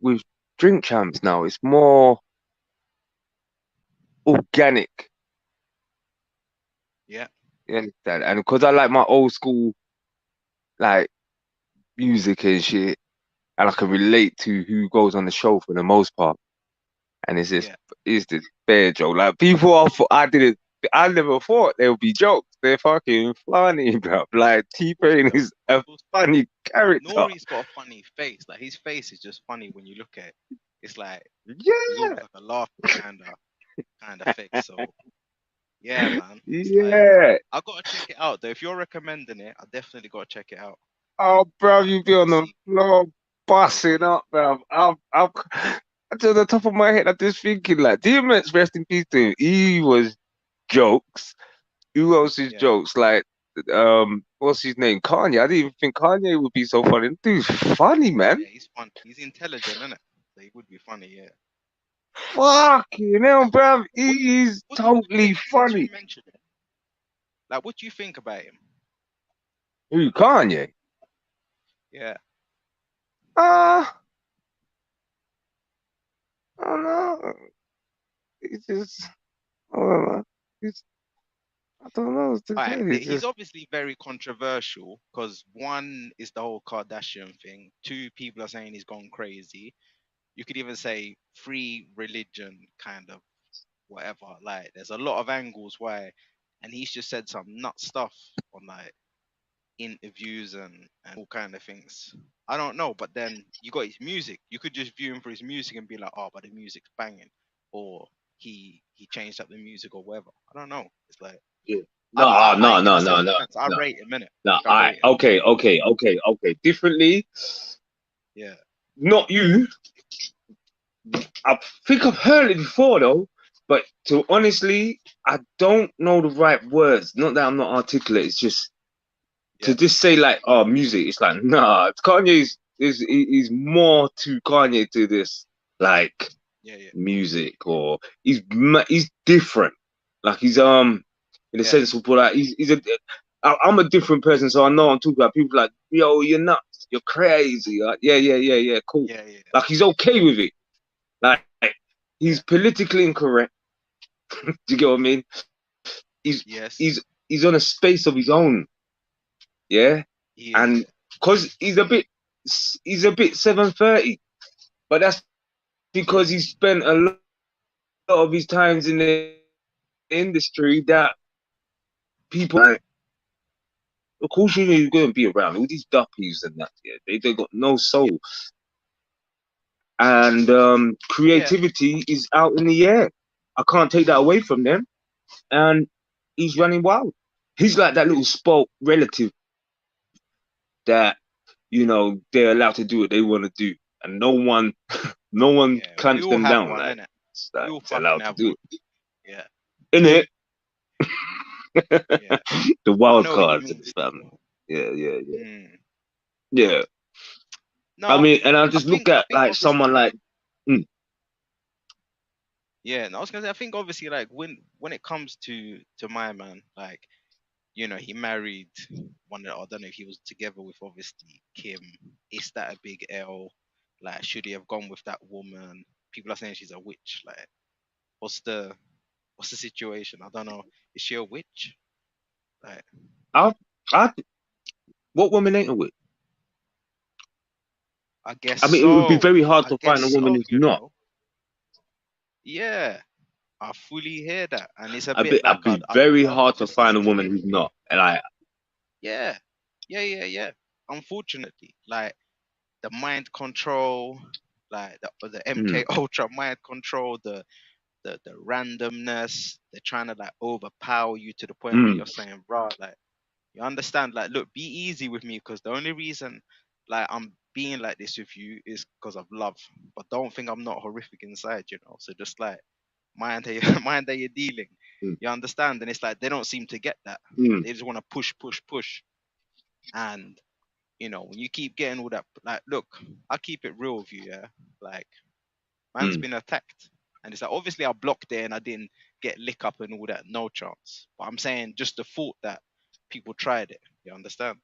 with Drink Champs now, it's more organic. Yeah, You understand? And because I like my old school like music and shit, and I can relate to who goes on the show for the most part. And yeah. it's this fair joke. Like people are, I never thought there would be jokes. They're fucking funny, bro. Like Of course T-Pain they are. is a Of course they are. funny character. Nori's got a funny face. Like his face is just funny when you look at it. It's like he's Yeah, almost like a laughing kind of face. So yeah, man. It's like yeah. I gotta check it out though. If you're recommending it, I definitely gotta check it out. Oh, bro, you be Gotta on the see floor what's busting on. up, bro. To the top of my head, I'm just thinking like, DMX, rest in peace to him. He was jokes. Who else is Yeah, jokes? Like, what's his name? Kanye. I didn't even think Kanye would be so funny. Dude's funny, man. yeah, he's fun. He's intelligent, isn't it? So he would be funny, yeah. Fucking hell, bruv. What He's what do you totally think since you funny. mentioned it? Like what do you think about him? Who, Kanye? Yeah. Uh, I don't know. He's just, I don't know. He's, I don't know. To All say right, it's he's just, obviously very controversial because one is the whole Kardashian thing. Two, people are saying he's gone crazy. You could even say free religion, kind of whatever. Like, there's a lot of angles why, and he's just said some nut stuff on like interviews and all kind of things. I don't know, but then you got his music. You could just view him for his music and be like, oh, but the music's banging, or he changed up the music or whatever. I don't know. It's like yeah. I don't. No, I no, ain't gonna no, say no, no no, offense. I no, rate him, innit? no. Like I All right. rate him. Okay, okay, okay, okay. Differently, Yeah, not you. I think I've heard it before though, but to honestly, I don't know the right words. Not that I'm not articulate. It's just to yeah, just say like, oh, music. It's like, nah. Kanye's is more to Kanye to this like yeah, yeah, music, or he's different. Like he's in the yeah, sense of put out I'm a different person, so I know I'm talking about people like, yo, you're nuts, you're crazy. Like, yeah, yeah, yeah, yeah, cool. yeah, yeah, Like he's okay with it. Like he's yeah. politically incorrect. Do you get what I mean? He's Yes, he's on a space of his own, yeah. he is. And Yeah, because he's a bit 730, but that's because he spent a lot of his times in the industry that people like. Of course, you know you're going to be around all these duppies and that. Yeah, they got no yeah, soul, and yeah, creativity is out in the air. I can't take that away from them, and he's running wild. He's like that little spoilt relative that they're allowed to do what they want to do, and no one yeah. clamps We all them have down. one, Like innit? We all it's allowed fucking to have do one. it, Yeah, in it. yeah. The I wild know what you cards, mean. fam. Yeah, yeah, yeah, Mm. yeah. I No, mean, and I I just look think I at think like someone obviously, like, mm, yeah. And I was gonna say, I think obviously, like when it comes to my man, like he married one. I don't know if he was together with obviously Kim. Is that a big L? Like, should he have gone with that woman? People are saying she's a witch. Like, what's the what's the situation? I don't know. Is she a witch? Like, I, I, what woman ain't a witch? I guess I mean, it would be so. very hard I to guess find a woman so. who's not. Yeah, I fully hear that, and it's a I bit be, like I'd be I'd very love hard to to find a see. woman who's not. And Yeah, yeah, yeah, yeah. Unfortunately, like the mind control, like the mm, MK Ultra mind control, the randomness. They're trying to like overpower you to the point where mm, you're saying, "Bro, like you understand? Like, look, be easy with me, because the only reason like I'm being like this with you is because of love. But don't think I'm not horrific inside, you know. So just like mind how you mind how you're dealing. mm, You understand? And it's like they don't seem to get that. mm, They just want to push, push, push. And when you keep getting all that, like, look, I keep it real with you, yeah. Like, man's mm, been attacked, and it's like obviously I blocked it and I didn't get lick up and all that, no chance. But I'm saying just the thought that people tried it. You understand?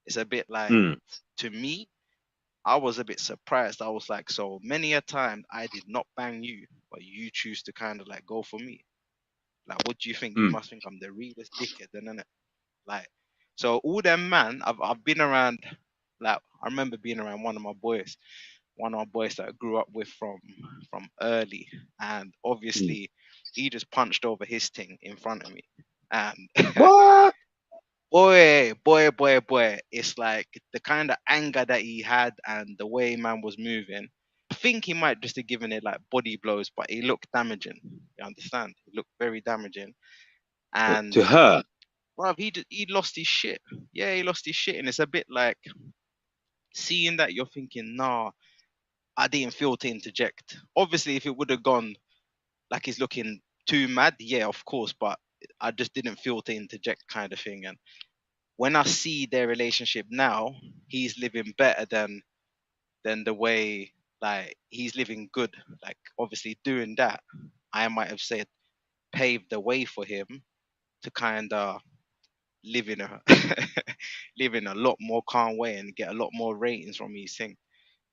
It's a bit like, mm, to me, I was a bit surprised. I was like, so many a time I did not bang you, but you choose to kind of like go for me. Like, what do you think? You Mm. must think I'm the realest dickhead, then, innit? Like, so all them man, I've been around. Like, I remember being around one of my boys that I grew up with from early, and Mm. obviously he just punched over his thing in front of me, and What? boy, it's like the kind of anger that he had and the way man was moving. I think he might just have given it like body blows, but he looked damaging. You understand? He looked very damaging, and To her? bruv, he lost his shit. Yeah, he lost his shit, and it's a bit like seeing that you're thinking, nah, I didn't feel to interject. Obviously, if it would have gone like he's looking too mad, yeah, of course, but I just didn't feel to interject, kind of thing. And when I see their relationship now, he's living better than the way like he's living good. Like obviously doing that, I might have said paved the way for him to kind of live in a live in a lot more calm way and get a lot more ratings from his thing,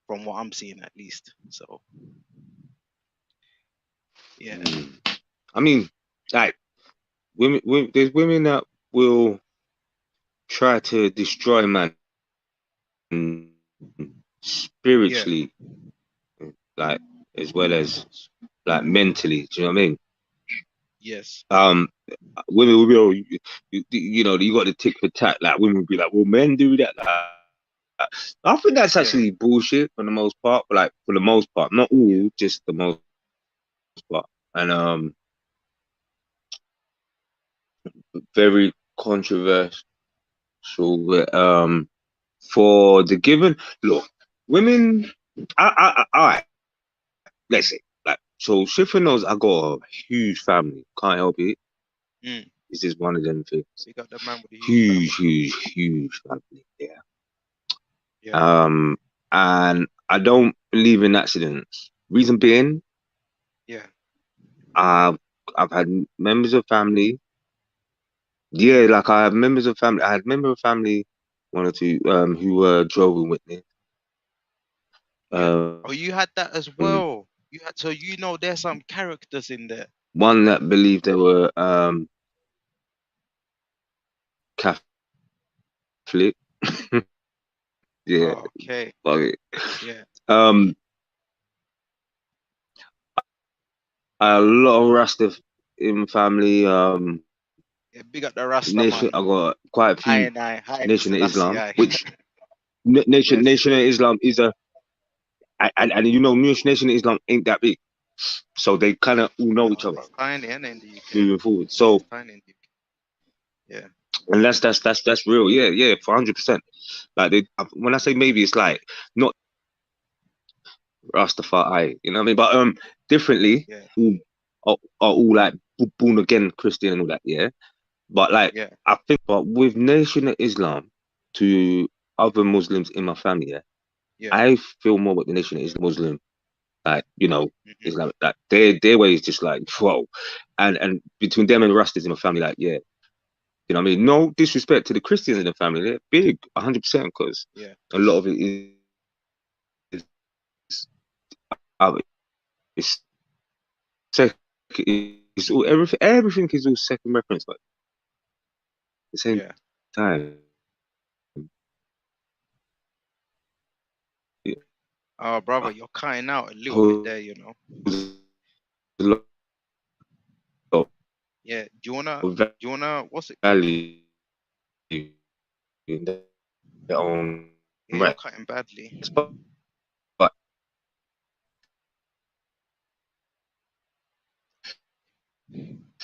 from what I'm seeing at least. So yeah, Mm. I mean, like women, there's women that will try to destroy man yeah, spiritually, like as well as like mentally. Do you know what I mean? yes, Um, women will be, oh, you know, you got the tick for tat. Like women will be like, well, men do that. Like, I think that's yeah, actually bullshit for the most part. But like for the most part, not yeah, all, just the most part. And very controversial. But, for the given look, women, all right, let's say like so. Schiffer knows I got a huge family. Can't help it. mm. It's just one of them things. We got the man with a huge Huge, family. huge, huge family. Yeah. Yeah, Um, and I don't believe in accidents. Reason being, yeah, I've I've had members of family. Yeah, like I have members of family. I had member of family, one or two, who were Jehovah's Witness. yeah. Um, Oh, you had that as well. You had, so you know there's some characters in there. one that believed they were Catholic. Yeah, Oh, okay. fuck it. Yeah. Um, a lot of Rasta in family. Yeah, big up the Rasta Nation. man. I got quite a I few and I, Haile Nation of Selassie, Islam, I. which Yes. Nation of Islam is a and you know Nation of Islam ain't that big, so they kind of all know each No, other it's tiny and in the UK. moving forward. Yeah, So it's tiny in the UK. Yeah. and that's real. Yeah, yeah, for 100%. Like they, when I say maybe, it's like not Rastafari, you know what I mean? But differently, Yeah. all are all like born again Christian and all that. Yeah, but like Yeah. I think, but with Nation of Islam to other Muslims in my family, yeah, Yeah. I feel more with the Nation of Islam Muslim. Like, you know, Hmm. Islam, like their way is just like whoa, and between them and Rastas in my family, like yeah, you know what I mean. No disrespect to the Christians in the family, they're big, 100%, because Yeah. a lot of it is uh, it's sec, it's all everything is all second reference, but at the same Yeah. time, it Oh, brother, you're cutting out a little bit holds there, you know. a lot Yeah. of What's it? value in their own Yeah, you're right. cutting badly. But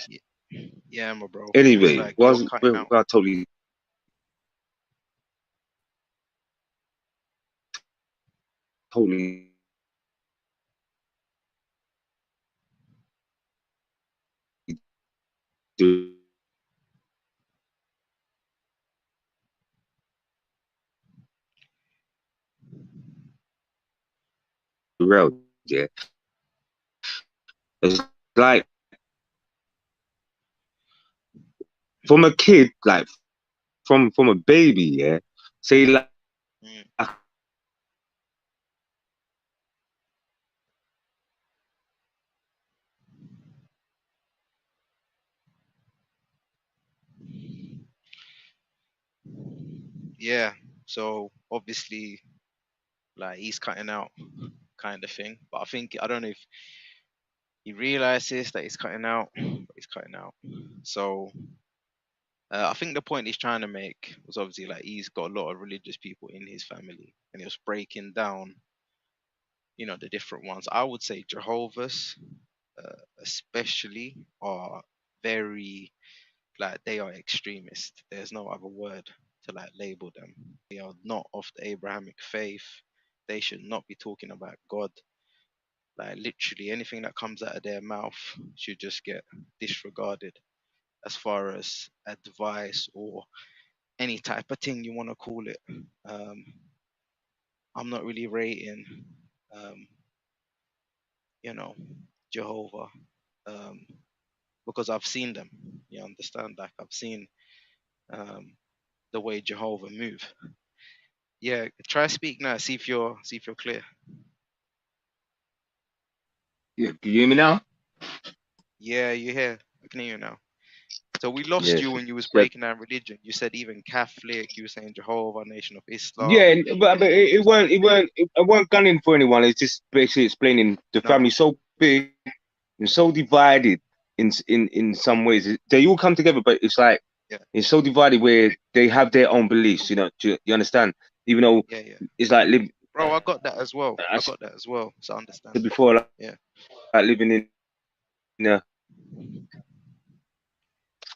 Yeah, yeah, my bro. It's anyway, like you're cutting out. I totally totally derailed. Yeah, it's like from a kid, like from a baby. Yeah, say like Mm. yeah, so obviously, like he's cutting out, kind of thing. But I don't know if he realizes that he's cutting out, but he's cutting out. So I think the point he's trying to make was obviously like he's got a lot of religious people in his family, and he was breaking down, the different ones. I would say Jehovah's, especially, are very, like, they are extremist. There's no other word to like label them. They are not of the Abrahamic faith. They should not be talking about God. Like literally anything that comes out of their mouth should just get disregarded as far as advice or any type of thing you want to call it. Um, I'm not really rating, um, you know, Jehovah, um, because I've seen them. You understand? Like I've seen um, the way Jehovah move. Yeah, try speak now. See if you're clear. Yeah, can you hear me now? Yeah, you hear? I can hear you now. So we lost Yeah, you when you was yeah, breaking down religion. You said even Catholic. You were saying Jehovah, Nation of yeah. Islam. But it weren't gunning for anyone. It's just basically explaining the No. family so big and so divided in some ways. They all come together, but it's like Yeah. it's so divided where they have their own beliefs. Do you understand? Even though Yeah. Yeah. it's like Bro, I got that as well. I I said got that as well. So I understand. before, Yeah. like living in a,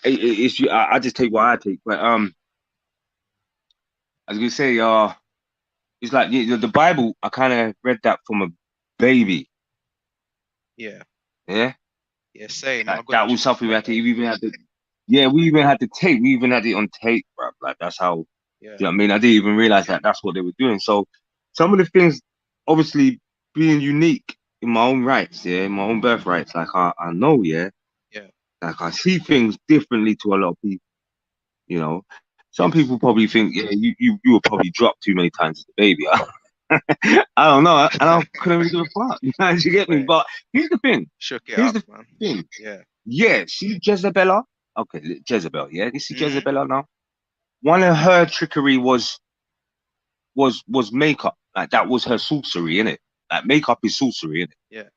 I just take what I take. But I was gonna say, it's like the Bible. I kind of read that from a baby. Yeah. Yeah, Yeah. Same. I like got that it was from my something we had father. to. We even had to. Yeah, we even had the tape. We even had it on tape, bro. Like that's how. Yeah. Do you know what I mean? I didn't even realize that that's what they were doing. So some of the things, obviously, being unique in my own rights, yeah, in my own birthrights. Like I know, yeah, Yeah. like I see things differently to a lot of people. You know, some Yes. people probably think, yeah, you were probably dropped too many times as a baby. I don't know, and I couldn't really give a fuck. You get me? Wait. But here's the thing. Shook it Here's up, the man. thing. Yeah. Yeah, see Jezebella. Okay, Jezebel. Yeah, you see Hmm. Jezebella now. One of her trickery was makeup. Like that was her sorcery, innit? Like makeup is sorcery, innit? Yeah.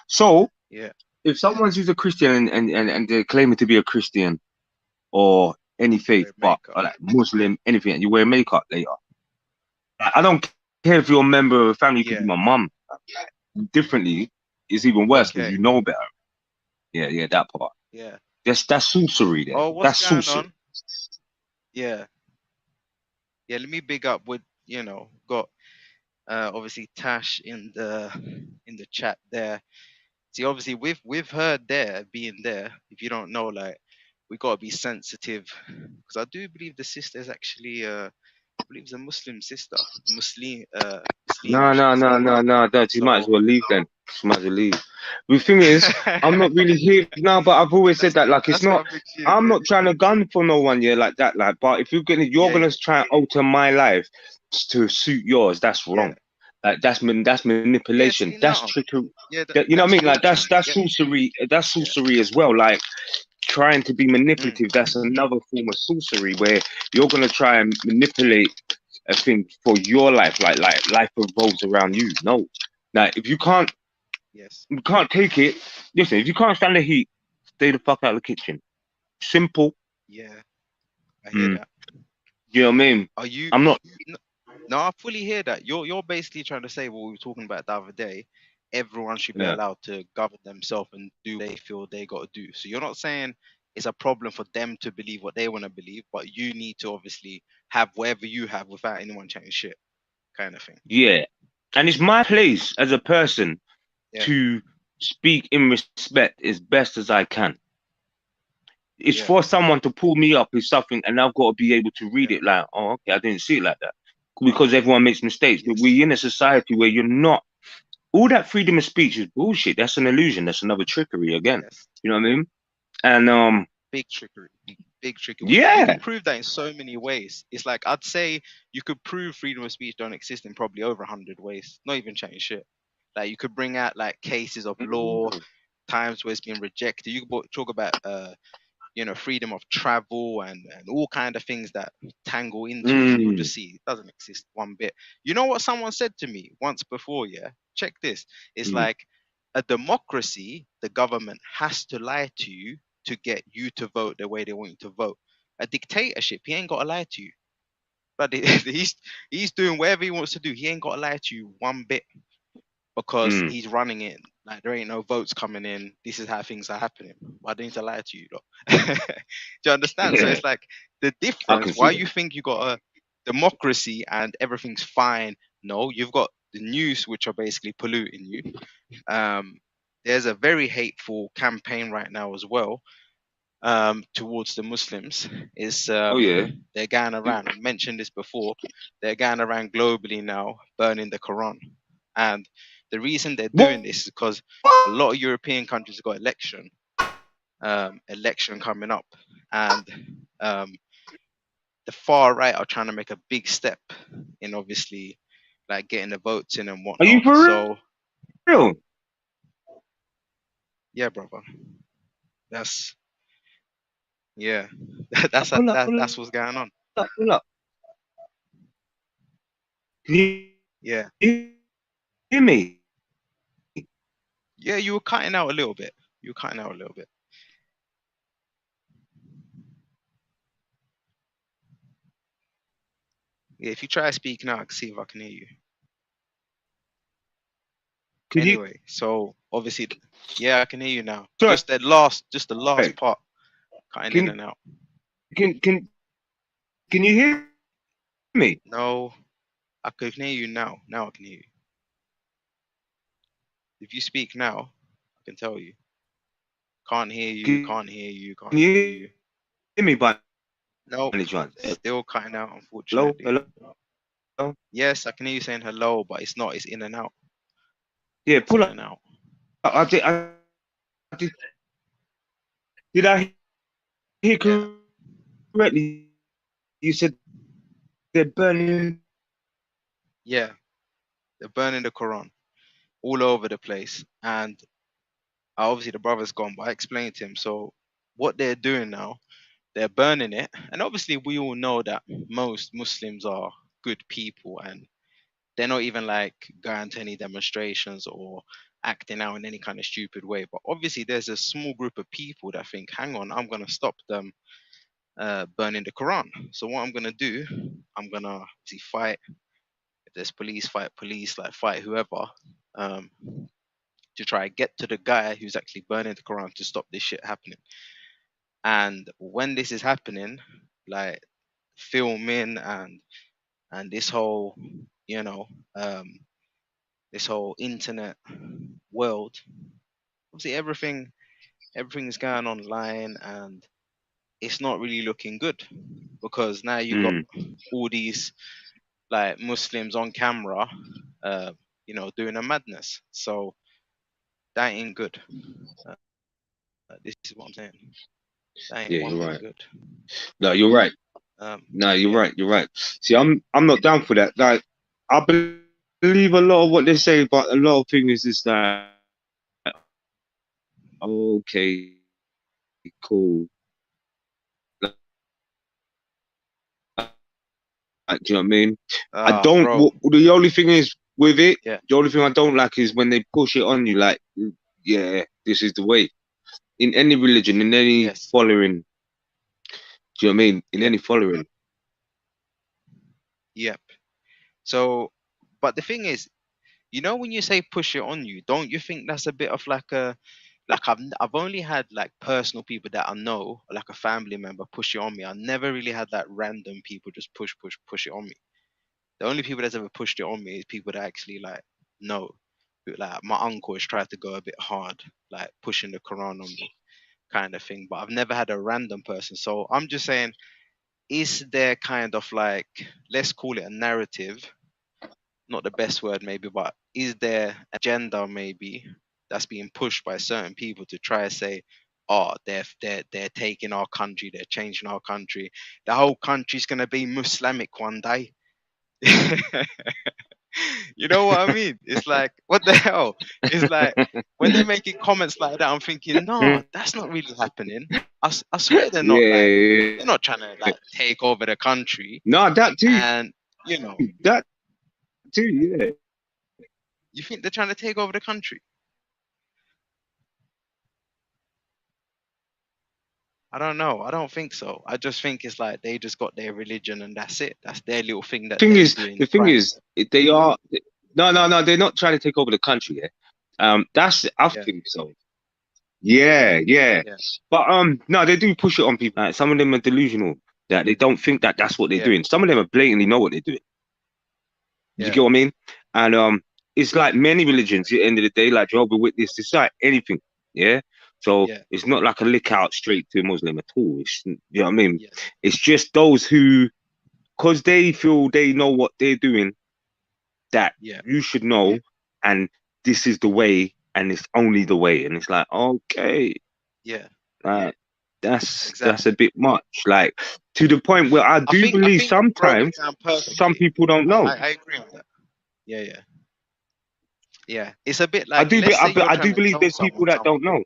So Yeah. if someone's who's a Christian and they're claiming to be a Christian or any faith, Wear but makeup. or like Muslim, anything, and you wear makeup later. Like, I don't care if you're a member of a family, you could be Yeah. my mum. Differently, it's even worse because Okay. you know better. Yeah, yeah, that part. Yeah. That's sorcery there. Oh, what's That's going sorcery. on? Yeah. Yeah. Let me big up with got obviously Tash in the chat there. See, obviously with her there being there, if you don't know, like we gotta be sensitive because I do believe the sister is actually I believe it's a Muslim sister, No, Muslima should I no, say? no, no, no. That you might as So well leave then. You might as well leave. The thing is, I'm not really here now, but I've always said that. Like, it's that's what not. I've been seeing. I'm not trying to gun for no one, yeah, like that. Like, but if you're Yeah, gonna try and alter my life to suit yours, that's yeah, wrong. Like, that's yeah. manipulation. See, That's no, trickery. yeah, You know what I that's mean? Like, filtering. that's Get me? sorcery. That's Yeah. sorcery as well. Like, trying to be Mm, manipulative. That's another form of sorcery where you're gonna try and manipulate a thing for your life, like life revolves around you. No, now if yes. you can't take it. Listen, if you can't stand the heat, stay the fuck out of the kitchen. Simple. Yeah, I hear Mm, that. you know what I mean? Are you? I'm not. n- No, I fully hear that. You're basically trying to say what we were talking about the other day. Everyone should be Yeah, allowed to govern themselves and do what they feel they got to do. So you're not saying it's a problem for them to believe what they want to believe, but you need to obviously have whatever you have without anyone chatting shit, kind of thing. yeah, and it's my place as a person Yeah, to speak in respect as best as I can. It's yeah, for someone to pull me up with something, and I've got to be able to read yeah. it like, oh, okay, I didn't see it like that, because everyone makes mistakes. But Yes, we're in a society where you're not. All that freedom of speech is bullshit. That's an illusion. That's another trickery again. yes. You know what I mean? And Big trickery. Big trickery. You yeah, can prove that in so many ways. It's like I'd say you could prove freedom of speech don't exist in probably over 100 ways. Not even chatting shit. Like you could bring out like cases of law, mm, times where it's been rejected. You could talk about freedom of travel and all kind of things that tangle into it. You'll Mm. just see it doesn't exist one bit. You know what someone said to me once before? Yeah, check this. It's Mm. like a democracy, the government has to lie to you to get you to vote the way they want you to vote. A dictatorship, he ain't got to lie to you. But he's doing whatever he wants to do. He ain't got to lie to you one bit because Mm. he's running it. Like there ain't no votes coming in. This is how things are happening. Why do I need to lie to you, though? Do you understand? So Yeah, it's like the I difference. can Why see that. you think you got a democracy and everything's fine? No, you've got the news which are basically polluting you. Um, there's a very hateful campaign right now as well towards the Muslims. Is Oh yeah. they're going around. I mentioned this before. They're going around globally now, burning the Quran, and the reason they're doing What? this is because a lot of European countries have got election coming up, and um, the far right are trying to make a big step in obviously like getting the votes in and Are you whatnot. for So real? yeah, brother, that's yeah, Pull up, pull that's what's going on. up, pull up. Can Yeah, you hear me? yeah, you were cutting out a little bit. You were cutting out a little bit. Yeah, if you try to speak now, I can see if I can hear you. Can you? Anyway, so obviously, yeah, I can hear you now. Sorry. Just the last part, cutting in Can and out. can can can you hear me? No, I can hear you now. Now I can hear you. If you speak now, I can tell you. Can't hear you. Can Can't hear you. Can't hear you you. hear me by Nope, any chance? still cutting out, Hello, unfortunately. hello. Yes, I can hear you saying hello, but it's not. It's in and out. Yeah, It's pull in up. and out. I did I hear Yeah, correctly? You said they're burning. yeah. They're burning the Quran all over the place, and obviously the brother's gone. But I explained to him. So what they're doing now, they're burning it, and obviously we all know that most Muslims are good people, and they're not even like going to any demonstrations or acting out in any kind of stupid way. But obviously there's a small group of people that think, hang on, I'm gonna stop them burning the Quran. So what I'm gonna do, I'm gonna see fight. If there's police, fight police, like fight whoever, um, to try and get to the guy who's actually burning the Quran to stop this shit happening. And when this is happening, like filming and this whole, you know, um, this whole internet world, obviously everything is going online and it's not really looking good because now you got Mm. all these like Muslims on camera, uh, doing a madness. So that ain't good. Uh, this is what I'm saying. That ain't Yeah, one you're bit right. good. No, you're right. No, you're Yeah, right. You're right. See, I'm not down for that. Like, I believe a lot of what they say, but a lot of things is that okay, cool. Do you know what I mean? I don't. bro. The only thing is with it, Yeah, the only thing I don't like is when they push it on you. Like, yeah, this is the way. In any religion, in any yes, following, do you know what I mean? In yeah, any following. yep. So, but the thing is, when you say push it on you, don't you think that's a bit of like a like I've only had like personal people that I know, like a family member, push it on me. I never really had that random people just push it on me. The only people that's ever pushed it on me is people that actually like know. Like my uncle has tried to go a bit hard, like pushing the Quran on me, kind of thing. But I've never had a random person. So I'm just saying, is there kind of like, let's call it a narrative, not the best word maybe, but is there agenda maybe that's being pushed by certain people to try to say, oh, they're taking our country, they're changing our country, the whole country's gonna be Muslimic one day. You know what I mean? It's like, what the hell? It's like when they're making comments like that, I'm thinking, no, that's not really happening. I swear Yeah, they're not trying to like take over the country. no, that too, And you know, that too, yeah. you think they're trying to take over the country? I don't know. I don't think so. I just think it's like they just got their religion and that's it. That's their little thing that Thing they is, do in the thing private. is, they are no, they're not trying to take over the country. Yeah, that's I Yeah, think so. Yeah, yeah, yeah, but no, they do push it on people. Like, some of them are delusional that they don't think that that's what they're yeah, doing. Some of them are blatantly know what they're doing. You yeah, get what I mean? And it's like many religions. At the end of the day, like Jehovah's Witness, it's like anything. Yeah. So yeah, it's not like a lick out straight to a Muslim at all. You know what I mean? yeah, It's just those who, because they feel they know what they're doing, that yeah, you should know, and this is the way, and it's only the way. And it's like, okay, yeah. like that's a Exactly. bit much. Like, to the point where I do I believe think you broke it sometimes down some perfectly. people don't know. I agree with that. Yeah, yeah, yeah. It's a bit I like, do, let's say you're I trying do to believe tell there's people someone that don't something. know.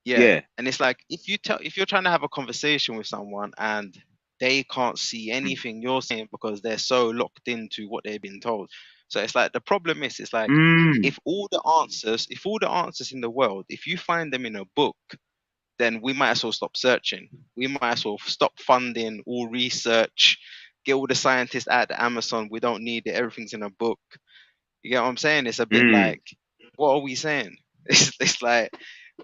Yeah. Yeah. And it's like if you're trying to have a conversation with someone and they can't see anything you're saying because they're so locked into what they've been told. So it's like the problem is it's like Mm. if all the answers in the world, if you find them in a book, then we might as well stop searching. We might as well stop funding all research, get all the scientists out of Amazon. We don't need it. Everything's in a book. You get what I'm saying? It's a bit Mm. like, what are we saying? It's like,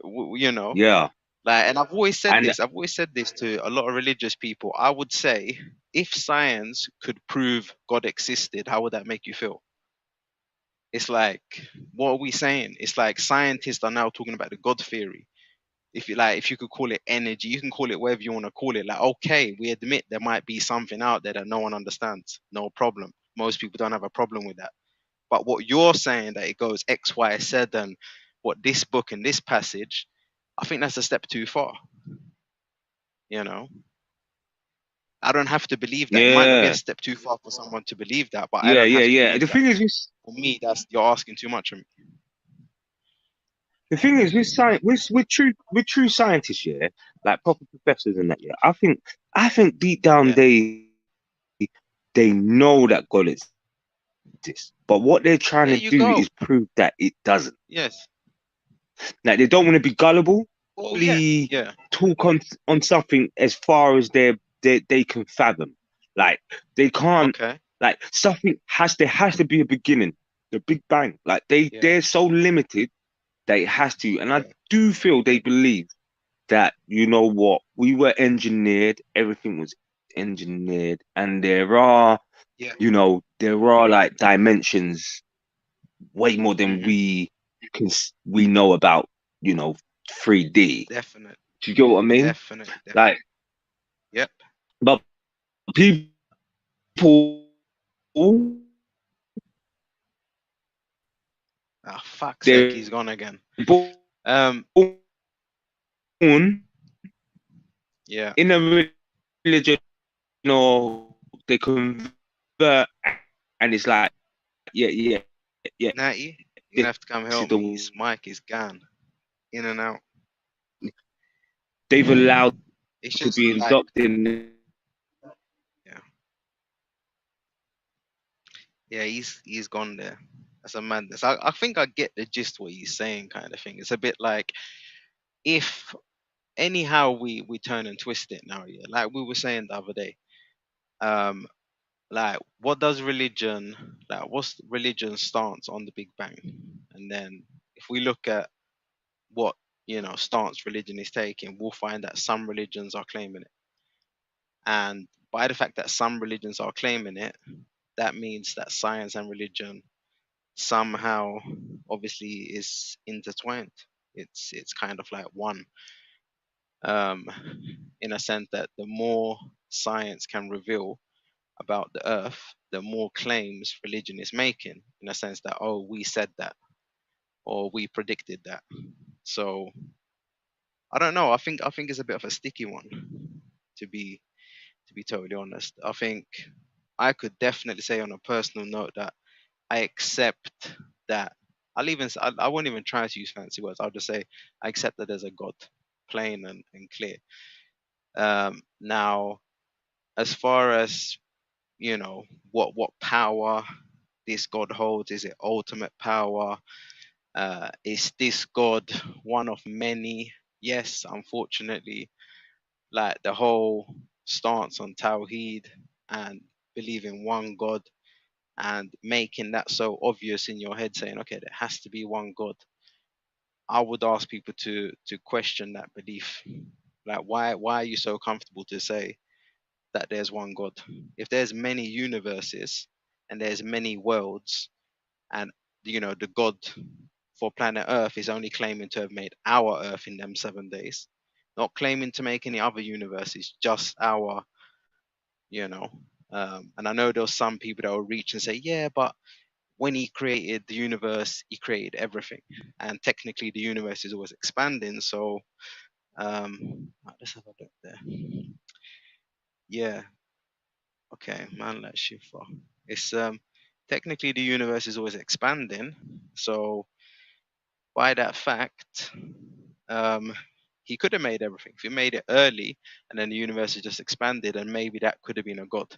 you know, Yeah. like, and I've always said And this. I've always said this to a lot of religious people. I would say, if science could prove God existed, how would that make you feel? It's like, what are we saying? It's like scientists are now talking about the God theory. If you like, if you could call it energy, you can call it whatever you want to call it. Like, okay, we admit there might be something out there that no one understands. No problem. Most people don't have a problem with that. But what you're saying that it goes X, Y, Z, and what this book and this passage, I think that's a step too far. You know, I don't have to believe that. It might not be a yeah. step too far for someone to believe that, but I Yeah, don't yeah, have to yeah. believe The that. thing is with For me, that's you're asking too much of me. the thing is with science with true scientists, yeah, like proper professors and that, yeah. I think deep down Yeah. they know that God exists. But what they're trying There to you do go. is prove that it doesn't. Yes. Like, they don't want to be gullible, Oh yeah. really Yeah. talk on something as far as they can fathom. Like, they can't, Okay. like, something there has to be a beginning, the Big Bang. Like, Yeah. they're so limited that it has to. And I Yeah. do feel they believe that, you know what, we were engineered, everything was engineered, and Yeah. there are like dimensions way more than Hmm. we know about, you know, 3D. Definite. Do you get what I mean? Definite. Like, Definite. Yep. but people, Ah, fuck's sake, they're he's gone again. born Um. in Yeah. a religion, or they convert, and it's like, yeah, yeah, yeah, Natty, you're this gonna have to come is help me. the His mic is gone. In and out. they've allowed It's to just be like, indoctrinated. yeah. Yeah, he's gone there. That's a madness. I think I get the gist what he's saying, kind of thing. It's a bit like, if anyhow we turn and twist it now, yeah. Like we were saying the other day. Um, like what does religion, like what's religion's stance on the Big Bang? And then if we look at what, stance religion is taking, we'll find that some religions are claiming it. And by the fact that some religions are claiming it, that means that science and religion somehow obviously is intertwined. It's kind of like one, um, in a sense that the more science can reveal about the earth, the more claims religion is making, in a sense that, oh, we said that or we predicted that. So I don't know. I think it's a bit of a sticky one, to be totally honest. I think I could definitely say on a personal note that I accept that. I won't even try to use fancy words. I'll just say I accept that there's a God, plain and clear. Now, as far as what power this God holds, is it ultimate power? Is this God one of many? Yes, unfortunately, like the whole stance on Tawheed and believing one God and making that so obvious in your head, saying, okay, there has to be one God. I would ask people to question that belief. Like, why are you so comfortable to say that there's one God? If there's many universes and there's many worlds, and the God for planet Earth is only claiming to have made our Earth in them 7 days, not claiming to make any other universes, just our, you know. And I know there's some people that will reach and say, yeah, but when he created the universe, he created everything, and technically the universe is always expanding. So let's have a look there. Yeah, okay, man, let's shift for. It's technically the universe is always expanding. So by that fact, um, he could have made everything. If he made it early and then the universe has just expanded, and maybe that could have been a god.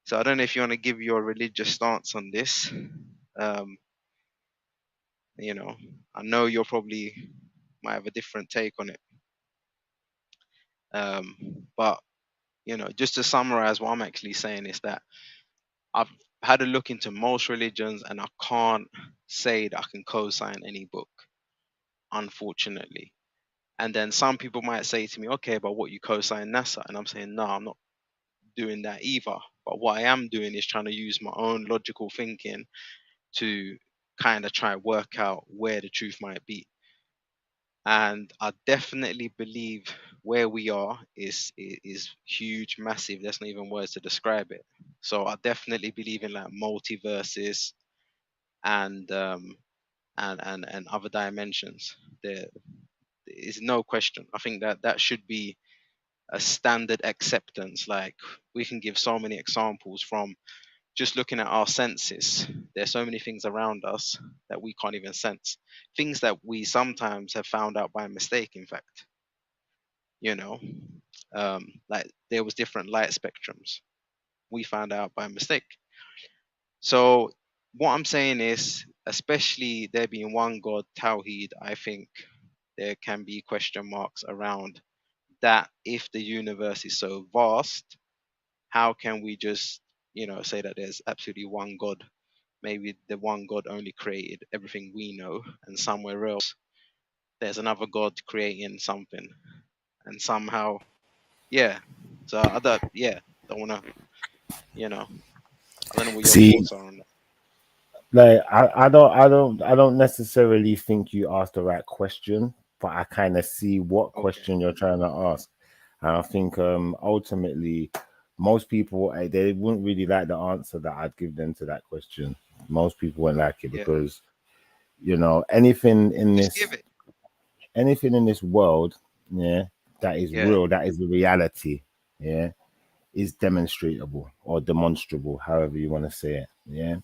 So I don't know if you want to give your religious stance on this. Um, I know you're probably might have a different take on it. But just to summarize, what I'm actually saying is that I've had a look into most religions, and I can't say that I can co-sign any book, unfortunately. And then some people might say to me, okay, but what, you co-sign NASA? And I'm saying, no, I'm not doing that either. But what I am doing is trying to use my own logical thinking to kind of try work out where the truth might be. And I definitely believe where we are is huge, massive. There's not even words to describe it. So I definitely believe in like multiverses and and other dimensions. There is no question. I think that that should be a standard acceptance. Like, we can give so many examples from just looking at our senses. There's so many things around us that we can't even sense. Things that we sometimes have found out by mistake, in fact. You know, like there was different light spectrums. We found out by mistake. So what I'm saying is, especially there being one God, Tawheed, I think there can be question marks around that. If the universe is so vast, how can we just say that there's absolutely one God? Maybe the one God only created everything we know, and somewhere else there's another God creating something, and somehow, yeah. So I don't want to, I don't know what your See, thoughts are on that. like I don't necessarily think you asked the right question, but I kind of see what Okay. question you're trying to ask. And I think ultimately most people they wouldn't really like the answer that I'd give them to that question. Most people won't like it Yeah. because anything in Just give this it. world, yeah, that is Yeah. real, that is the reality, yeah, is demonstrable or demonstrable, however you want to say it, yeah.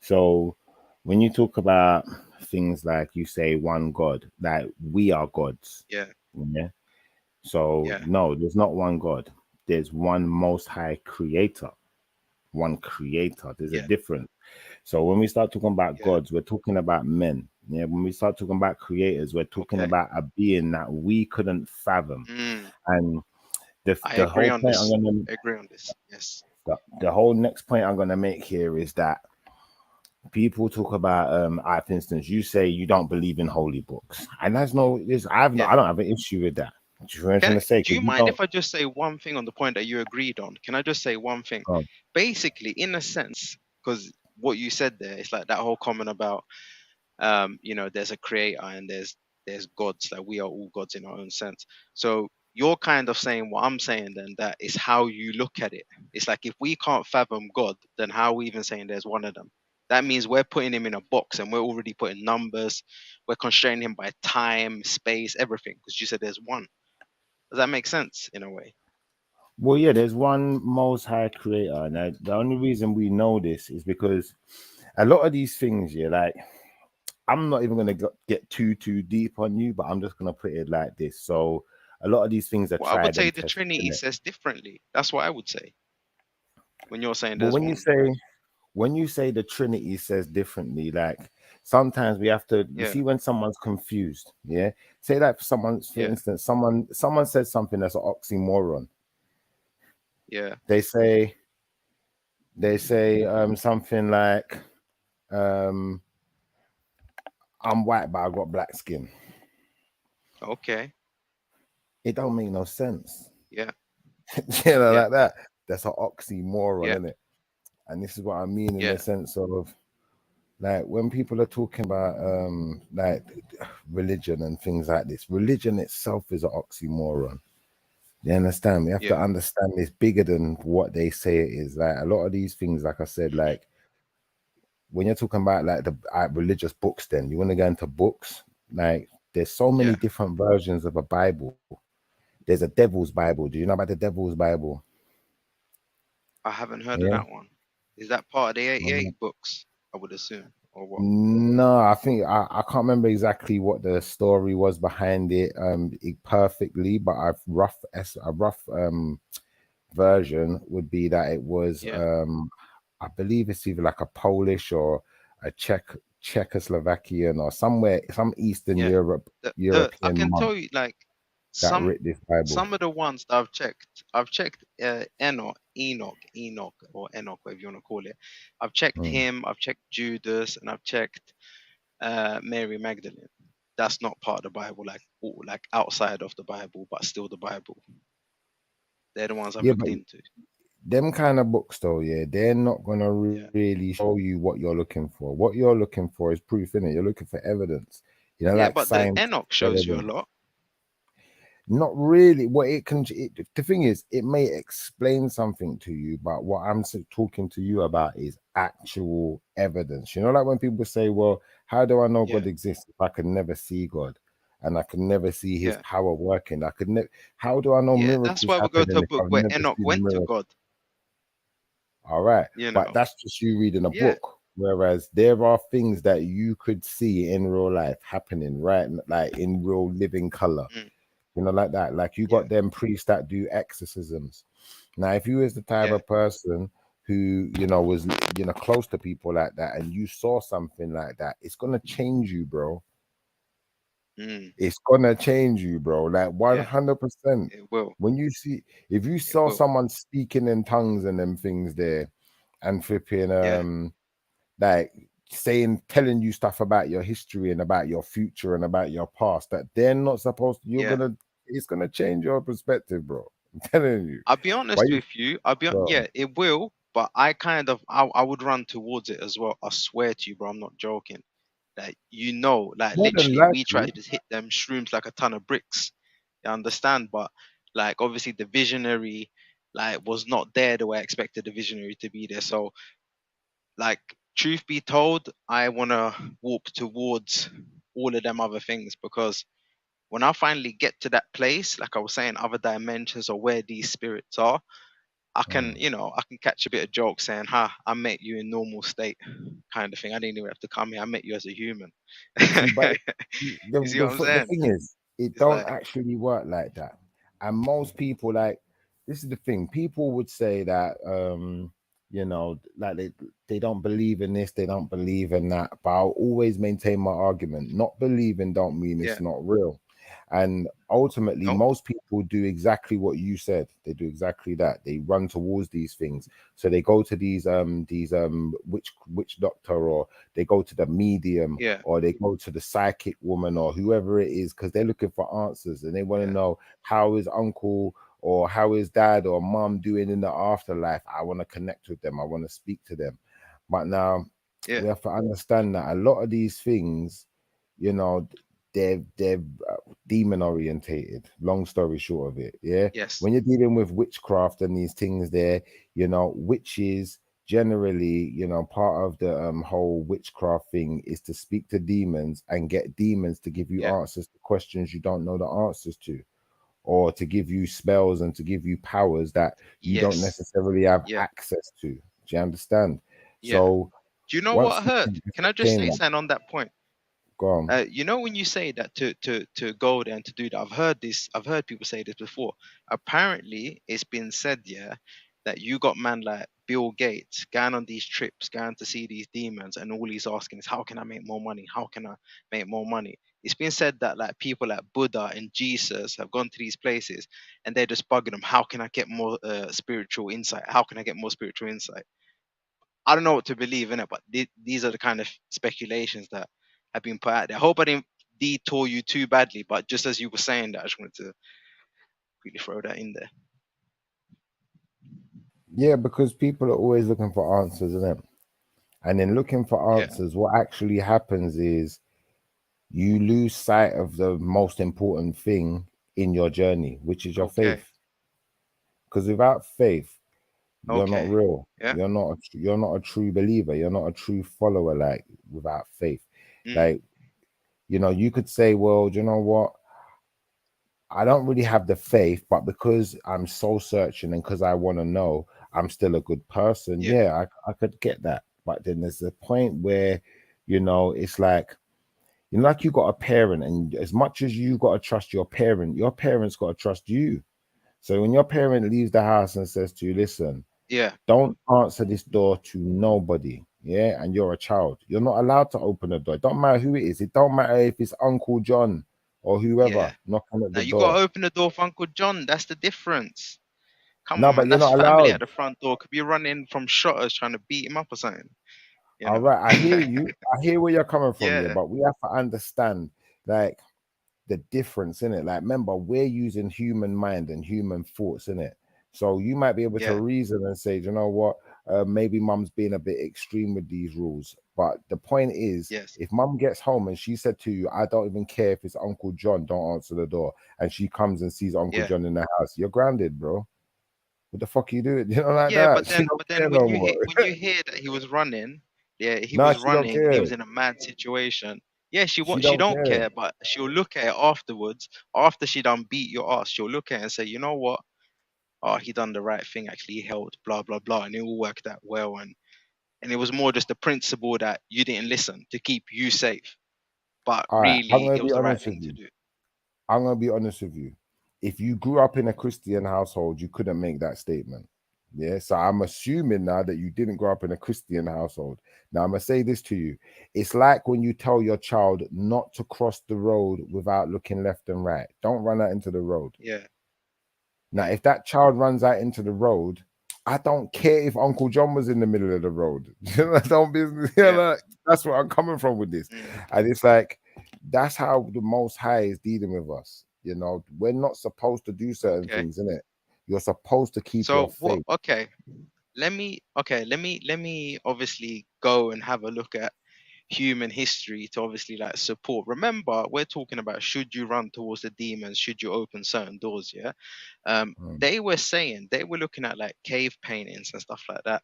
So when you talk about things like you say one God, like we are gods, Yeah. yeah. So Yeah. no, there's not one God. There's one most high creator. One creator. There's a Yeah. difference. So when we start talking about Yeah. gods, we're talking about men. Yeah. When we start talking about creators, we're talking Okay. about a being that we couldn't fathom. Mm, And the I the agree whole on point I'm this. gonna I agree on this. Yes. the whole next point I'm gonna make here is that people talk about for instance, you say you don't believe in holy books, and that's no this Yeah. I don't have an issue with that. Do you know what I'm trying to say? Do Because you you mind don't if I just say one thing on the point that you agreed on? Can I just say one thing? oh, Basically, in a sense, because what you said there, it's like that whole comment about there's a creator and there's gods, like we are all gods in our own sense. So you're kind of saying what I'm saying, then that is how you look at it. It's like, if we can't fathom God, then how are we even saying there's one of them? That means we're putting him in a box, and we're already putting numbers. We're constraining him by time, space, everything, because you said there's one. Does that make sense in a way? Well, yeah, there's one Most High Creator, and the only reason we know this is because a lot of these things, yeah, like I'm not even gonna get too deep on you, but I'm just gonna put it like this. So a lot of these things are Well, I would tried say and the tested, Trinity innit? says differently. That's what I would say when you're saying But there's one. when you say the Trinity says differently, like sometimes we have to, you Yeah, see, when someone's confused, yeah. Say that for someone, for yeah, instance, someone says something that's an oxymoron. yeah. They say something like um I'm white but I got black skin. Okay. It don't make no sense. Yeah, yeah, Like that. That's an oxymoron, yeah, isn't it? And this is what I mean in the yeah, sense of like when people are talking about like religion and things like this, religion itself is an oxymoron. You understand? We have to yeah. understand it's bigger than what they say it is. Like a lot of these things, like I said, Hmm. like when you're talking about like the religious books, then you want to go into books, like there's so many Yeah. different versions of a Bible. There's a devil's Bible. Do you know about the devil's Bible? I haven't heard of Yeah. that one. Is that part of the Mhm. 88 books? I would assume, or what? No, I think I can't remember exactly what the story was behind it perfectly, but a rough version would be that it was Yeah, I believe it's either like a Polish or a Czechoslovakian or somewhere, some Eastern yeah. The I European can monk tell you like that some wrote this Bible. some of the ones that I've checked Enoch, or Enoch, whatever you want to call it. I've checked Mm. him, I've checked Judas, and I've checked Mary Magdalene. That's not part of the Bible, like outside of the Bible, but still the Bible. They're the ones I've Yeah, looked but into. them kind of books though, yeah, they're not gonna Yeah, really show you what you're looking for. What you're looking for is proof in it. You're looking for evidence, yeah, like but the science Enoch shows you a evidence. lot. Not really. What it can, the thing is, it may explain something to you, but what I'm talking to you about is actual evidence. You know, like when people say, "Well, how do I know God Yeah, exists if I can never see God, and I can never see His yeah, power working? I could never. How do I know yeah. That's miracles why we go to happening a if book I've where never Enoch seen a went to miracle?" God. All right, You but know. that's just you reading a Yeah, book. Whereas there are things that you could see in real life happening, right? Like in real living color, mm, like that. Like you yeah, got them priests that do exorcisms. Now, if you was the type yeah, of person who, was, close to people like that and you saw something like that, it's gonna change you, bro. mm, It's gonna change you, bro. Like yeah. 100%. It will. When you see, if you It saw will. someone speaking in tongues and them things there and flipping, Yeah, like saying, telling you stuff about your history and about your future and about your past that they're not supposed to, yeah. it's gonna change your perspective, bro. I'm telling you. I'll be Why honest you, with you. bro? Yeah, it will. But I would run towards it as well. I swear to you, bro. I'm not joking. Like like More than literally, we try likely, to just hit them shrooms like a ton of bricks. You understand? But like, obviously, the visionary was not there the way I expected the visionary to be there. So, like, truth be told, I wanna walk towards all of them other things, because when I finally get to that place, like I was saying, other dimensions or where these spirits are, mm. I can catch a bit of joke saying, "Ha, I met you in normal state," kind of thing. I didn't even have to come here. I met you as a human. See, but You see what I'm the saying? thing is, it It's don't like, actually work like that. And most people, like, this is the thing. People would say that, like they don't believe in this, they don't believe in that. But I'll always maintain my argument. Not believing don't mean yeah, it's not real. And ultimately, nope, most people do exactly what you said. They do exactly that. They run towards these things. So they go to these witch doctor, or they go to the medium, yeah, or they go to the psychic woman or whoever it is, because they're looking for answers and they want to yeah, know how is uncle or how is dad or mom doing in the afterlife. I want to connect with them. I want to speak to them. But now yeah, we have to understand that a lot of these things, you know, they're demon orientated. Long story short of it, yeah. yes, When you're dealing with witchcraft and these things, there, witches generally, part of the whole witchcraft thing is to speak to demons and get demons to give you yeah, answers to questions you don't know the answers to. or to give you spells and to give you powers that you don't Yes. necessarily have Yeah. access to. Do you understand? Yeah. So Do you know what once I you heard? can Can I just ascertain say that, something on that point? go on. You know, when you say that to go there and to do that, I've heard this. I've heard people say this before. Apparently, it's been said, yeah, that you got man like Bill Gates going on these trips, going to see these demons, and all he's asking is, "How can I make more money? How can I make more money?" It's been said that like people like Buddha and Jesus have gone to these places, and they're just bugging them. How can I get more spiritual insight? How can I get more spiritual insight? I don't know what to believe in it, but these are the kind of speculations that have been put out there. I hope I didn't detour you too badly, but just as you were saying that, I just wanted to really throw that in there. Yeah, because people are always looking for answers, isn't it? And in looking for Yeah. answers, what actually happens is you lose sight of the most important thing in your journey, which is your Okay. faith. Because without faith, you're not Okay. real. Yeah. You're not a true believer. You're not a true follower. Like without faith, Mm. like you could say, well, do you know what? I don't really have the faith, but because I'm soul searching and because I want to know, I'm still a good person. Yeah. Yeah, I could get that. But then there's a point where, it's like, like you got a parent, and as much as you got to trust your parents got to trust you. So when your parent leaves the house and says to you, listen, Yeah. don't answer this door to nobody. Yeah. And you're a child. You're not allowed to open the door. It don't matter who it is. It don't matter if it's Uncle John or Yeah. whoever knocking at Now the you gotta door. open the door for Uncle John. That's the difference. Come No, on, but man. you're That's not family at allowed. the front door. Could be running from shotters trying to beat him up or something. You All know. right. I hear you. I hear where you're coming from, yeah, Yeah. but we have to understand like the difference in it. Like, remember, we're using human mind and human thoughts in it. So you might be able to Yeah. reason and say, you know what, maybe mum's being a bit extreme with these rules. But the point is, Yes. if mum gets home and she said to you, I don't even care if it's Uncle John, don't answer the door, and she comes and sees Uncle Yeah. John in the house, you're grounded, bro. What the fuck you doing? Like Yeah, that. but She then don't but then care no more. when you hear that he was running, yeah, he Nah, was she don't running and he care. was in a mad situation. Yeah, She she don't don't care. care, but she'll look at it afterwards, after she done beat your ass, she'll look at it and say, you know what? Oh, he done the right thing, actually he held, blah blah blah, and it all worked out well, and it was more just the principle that you didn't listen to keep you safe. But All right, I'm really gonna it be was the right honest with thing to you. do. I'm gonna be honest with you. If you grew up in a Christian household, you couldn't make that statement. Yeah. So I'm assuming now that you didn't grow up in a Christian household. Now I'm gonna say this to you. It's like when you tell your child not to cross the road without looking left and right. Don't run out into the road. Yeah, Now, yeah, if that child runs out into the road, I don't care if Uncle John was in the middle of the road. Don't be, yeah. that's where I'm coming from with this. Mm. And it's like, that's how the Most High is dealing with us. We're not supposed to do certain Okay. things, innit? You're supposed to keep your So what faith. okay. Let me obviously go and have a look at human history to obviously like support. Remember, we're talking about should you run towards the demons, should you open certain doors, yeah? Mm, They were saying they were looking at like cave paintings and stuff like that.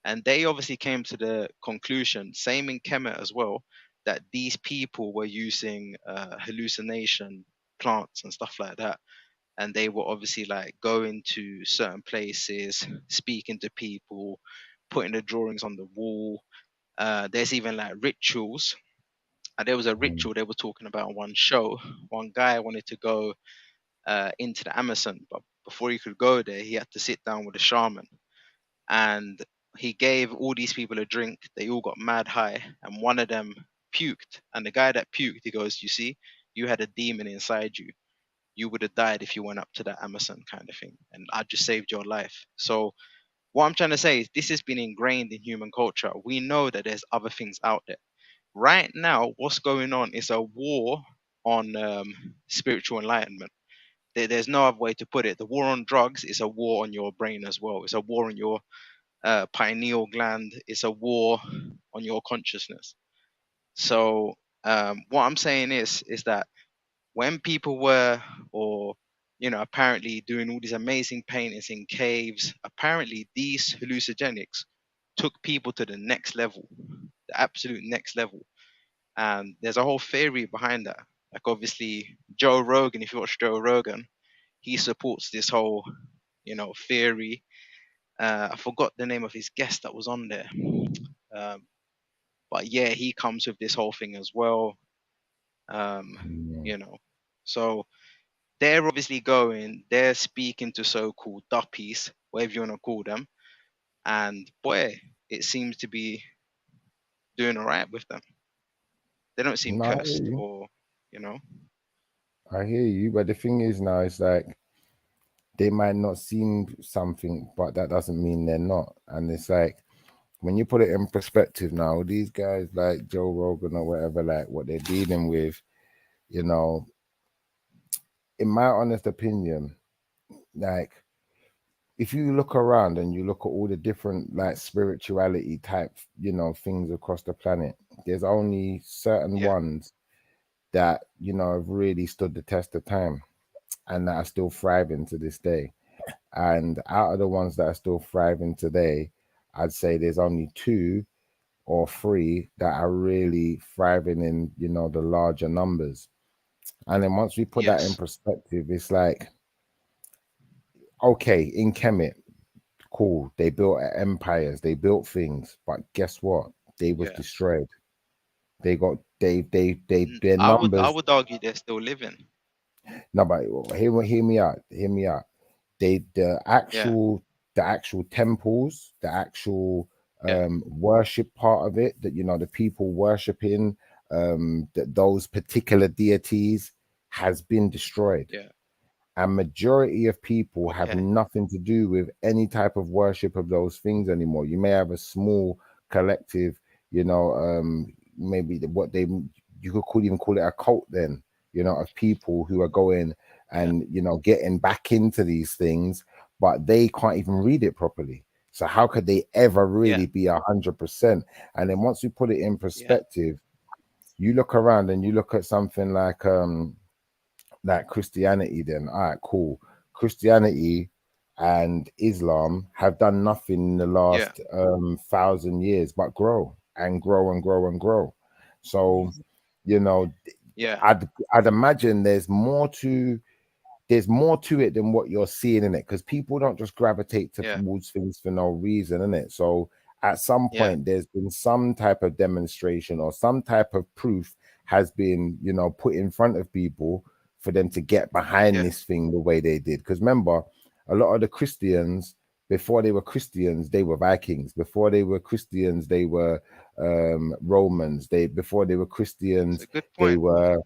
And they obviously came to the conclusion, same in Kemet as well, that these people were using hallucination plants and stuff like that. And they were obviously like going to certain places, speaking to people, putting the drawings on the wall. There's even like rituals. And there was a mm, ritual they were talking about on one show. One guy wanted to go into the Amazon, but before he could go there, he had to sit down with a shaman. And he gave all these people a drink. They all got mad high, and one of them puked. And the guy that puked, he goes, "You see, you had a demon inside you. You would have died if you went up to that Amazon kind of thing, and I just saved your life." So what I'm trying to say is this has been ingrained in human culture. We know that there's other things out there. Right now, what's going on is a war on spiritual enlightenment. There's no other way to put it. The war on drugs is a war on your brain as well. It's a war on your pineal gland. It's a war on your consciousness. So what I'm saying is that when people were, or apparently doing all these amazing paintings in caves, apparently these hallucinogenics took people to the next level, the absolute next level. And there's a whole theory behind that. Like obviously Joe Rogan, if you watch Joe Rogan, he supports this whole, theory. I forgot the name of his guest that was on there. But yeah, he comes with this whole thing as well. Mm. So they're obviously they're speaking to so-called duppies, whatever you want to call them. And boy, it seems to be doing all right with them. They don't seem No, cursed or, I hear you, but the thing is now, it's like they might not seem something, but that doesn't mean they're not. And it's like when you put it in perspective now, these guys like Joe Rogan or whatever, like what they're dealing with, in my honest opinion, like if you look around and you look at all the different like spirituality type, things across the planet, there's only certain ones that, have really stood the test of time and that are still thriving to this day. And out of the ones that are still thriving today, I'd say there's only 2 or 3 that are really thriving in, the larger numbers. And then once we put that in perspective, it's like, okay, in Kemet, cool, they built empires, they built things, but guess what? They was destroyed. They got their numbers. I would argue they're still living. No, but hear me out. Hear me out. The actual temples, the actual worship part of it, that the people worshiping that those particular deities has been destroyed. Yeah. And majority of people have nothing to do with any type of worship of those things anymore. You may have a small collective, maybe you could even call it a cult then, of people who are going and getting back into these things, but they can't even read it properly. So how could they ever really be 100%? And then once you put it in perspective, you look around and you look at something like Christianity. Then all right, cool. Christianity and Islam have done nothing in the last 1,000 years but grow and grow and grow and grow. So I'd imagine there's more to it than what you're seeing in it, because people don't just gravitate towards things for no reason, innit? So at some point there's been some type of demonstration or some type of proof has been put in front of people for them to get behind this thing the way they did. Because remember, a lot of the Christians, before they were Christians, they were Vikings. Before they were Christians, they were Romans. Before they were Christians, they were.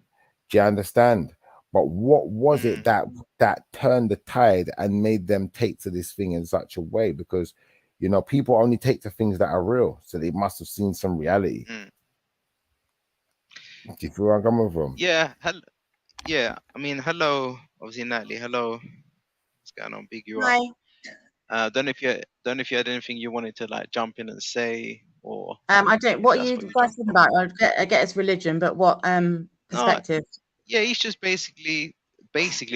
Do you understand? But what was it that turned the tide and made them take to this thing in such a way? Because people only take to things that are real, so they must have seen some reality. Do you feel where I'm coming from? Yeah. I mean, hello, obviously Natalie. Hello. What's going on? Big you up. Don't know if you had anything you wanted to like jump in and say, or I don't. What are you guys talking about? I get it's religion, but what perspective? Yeah, he's just basically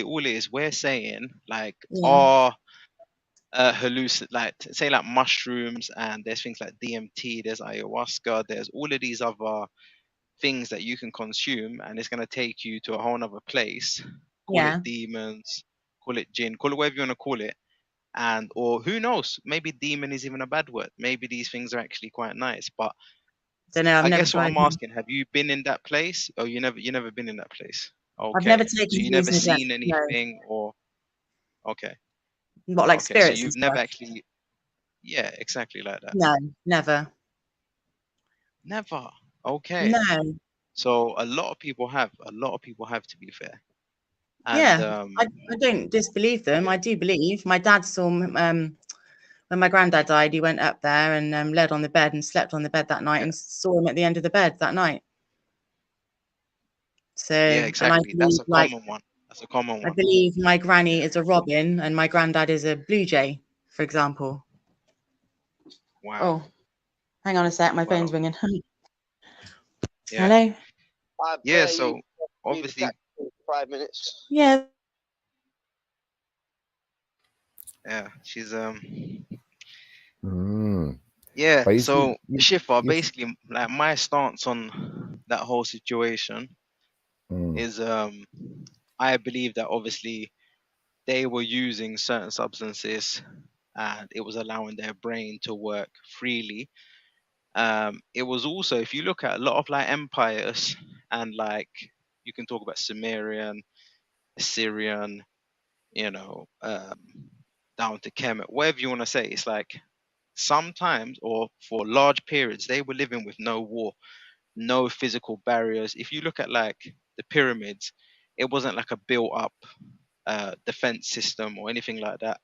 all it is. We're saying like are like say like mushrooms, and there's things like DMT, there's ayahuasca, there's all of these other things that you can consume, and it's going to take you to a whole nother place. Call it demons, call it jinn, call it whatever you want to call it. And or who knows, maybe demon is even a bad word. Maybe these things are actually quite nice. But I guess what I'm asking, have you been in that place? Oh, you never been in that place? Okay. I've never taken. So you never seen anything, or okay. What, like spirits? So you've never actually, exactly like that. No, never. Never. Okay. No. So a lot of people have. To be fair. And, I don't disbelieve them. I do believe. My dad saw when my granddad died. He went up there and laid on the bed and slept on the bed that night, and saw him at the end of the bed that night. So exactly. That's a common one. That's a common one. I believe my granny is a robin and my granddad is a blue jay, for example. Wow. Oh, hang on a sec. My phone's ringing. Hello. Yeah. So obviously. 5 minutes. Yeah. Yeah, she's Yeah. So Shifa, basically, like my stance on that whole situation is I believe that obviously they were using certain substances and it was allowing their brain to work freely. It was also, if you look at a lot of like empires, and like you can talk about Sumerian, Assyrian, you know, down to Kemet, whatever you want to say, it's like sometimes, or for large periods, they were living with no war, no physical barriers. If you look at like the pyramids, it wasn't like a built up defense system or anything like that.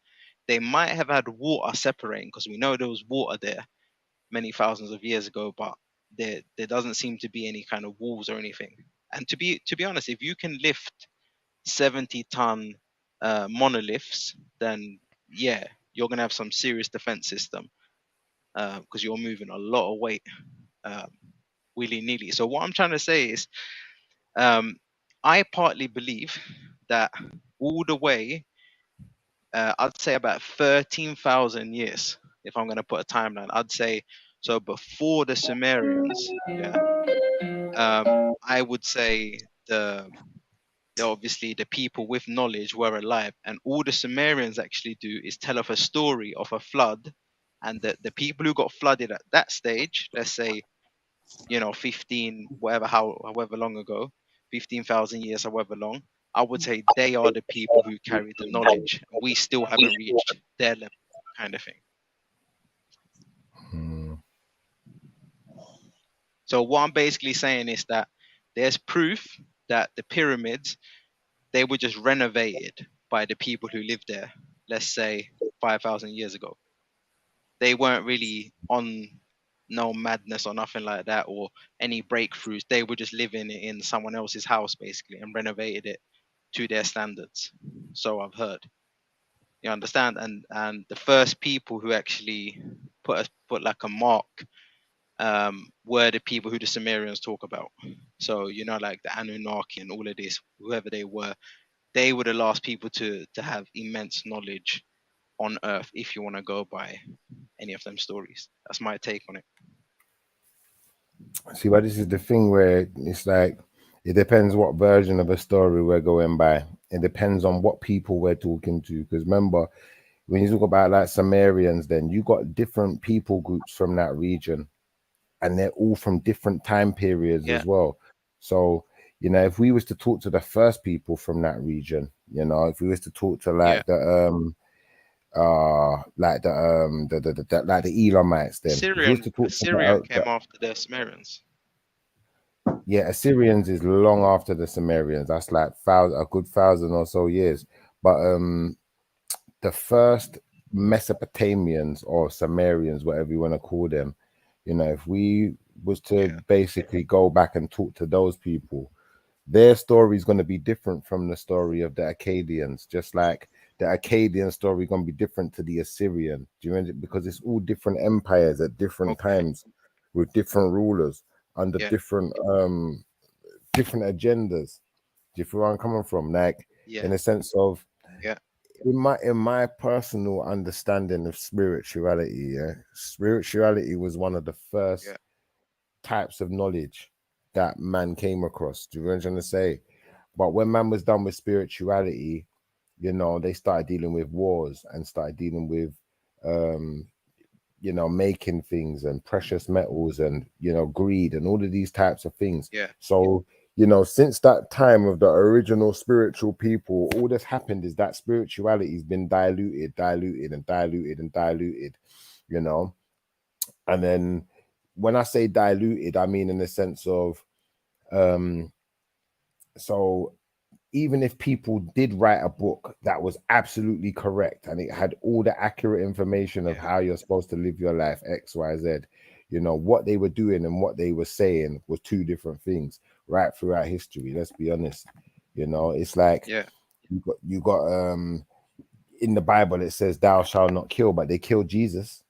They might have had water separating, because we know there was water there many thousands of years ago, but there doesn't seem to be any kind of walls or anything. And to be honest, if you can lift 70-ton monoliths, then yeah, you're gonna have some serious defense system, because you're moving a lot of weight willy-nilly. So what I'm trying to say is, I partly believe that all the way, I'd say about 13,000 years, if I'm going to put a timeline, I'd say, so before the Sumerians, yeah, I would say obviously the people with knowledge were alive, and all the Sumerians actually do is tell of a story of a flood, and the people who got flooded at that stage, let's say, 15, however long ago, 15,000 years, however long, I would say they are the people who carry the knowledge. We still haven't reached their level, kind of thing. So what I'm basically saying is that there's proof that the pyramids, they were just renovated by the people who lived there, let's say 5,000 years ago. They weren't really on no madness or nothing like that, or any breakthroughs. They were just living in someone else's house basically and renovated it to their standards. So I've heard. You understand? And the first people who actually put like a mark were the people who the Sumerians talk about. So like the Anunnaki and all of this, whoever they were the last people to have immense knowledge on Earth, if you want to go by any of them stories. That's my take on it. See, but this is the thing where it's like, it depends what version of a story we're going by. It depends on what people we're talking to. Because remember, when you talk about like Sumerians, then you got different people groups from that region, and they're all from different time periods as well. So, if we was to talk to the first people from that region, if we was to talk to like the Elamites, then Assyrian came after the Sumerians. Yeah, Assyrians is long after the Sumerians. That's like a good 1,000 or so years. But the first Mesopotamians or Sumerians, whatever you want to call them, if we was to basically go back and talk to those people, their story is going to be different from the story of the Akkadians, just like the Akkadian story is going to be different to the Assyrian. Do you remember? Because it's all different empires at different times with different rulers under different agendas. Do you feel where I'm coming from? Like in a sense of in my personal understanding of spirituality, spirituality was one of the first types of knowledge that man came across. Do you know what I'm trying to say? But when man was done with spirituality, they started dealing with wars and started dealing with making things and precious metals and greed and all of these types of things. So since that time of the original spiritual people, all that's happened is that spirituality has been diluted. And then when I say diluted, I mean in the sense of so even if people did write a book that was absolutely correct and it had all the accurate information of how you're supposed to live your life, X, Y, Z, what they were doing and what they were saying was two different things right throughout history. Let's be honest. It's like you got in the Bible it says thou shalt not kill, but they killed Jesus.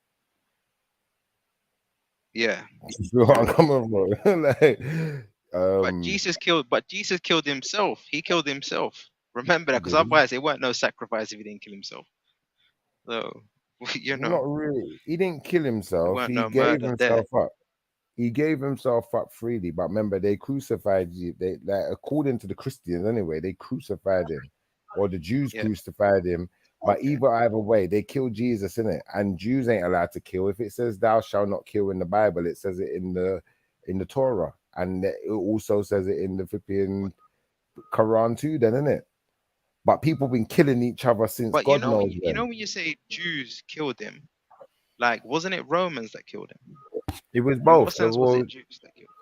I'm coming from. But Jesus killed himself. He killed himself. Remember that, because otherwise it weren't no sacrifice if he didn't kill himself. So not really. He didn't kill himself. He gave himself up. He gave himself up freely. But remember, they crucified you. They, like, according to the Christians anyway, they crucified him. or the Jews Yeah. crucified him. But either way, they killed Jesus, innit? And Jews ain't allowed to kill. If it says "Thou shalt not kill" in the Bible, it says it in the Torah, and it also says it in the flipping Quran too. Then, innit? But people been killing each other since But God knows you when. know when you say Jews killed him, like wasn't it Romans that killed him? It was In both. what sense was it Jews that killed him?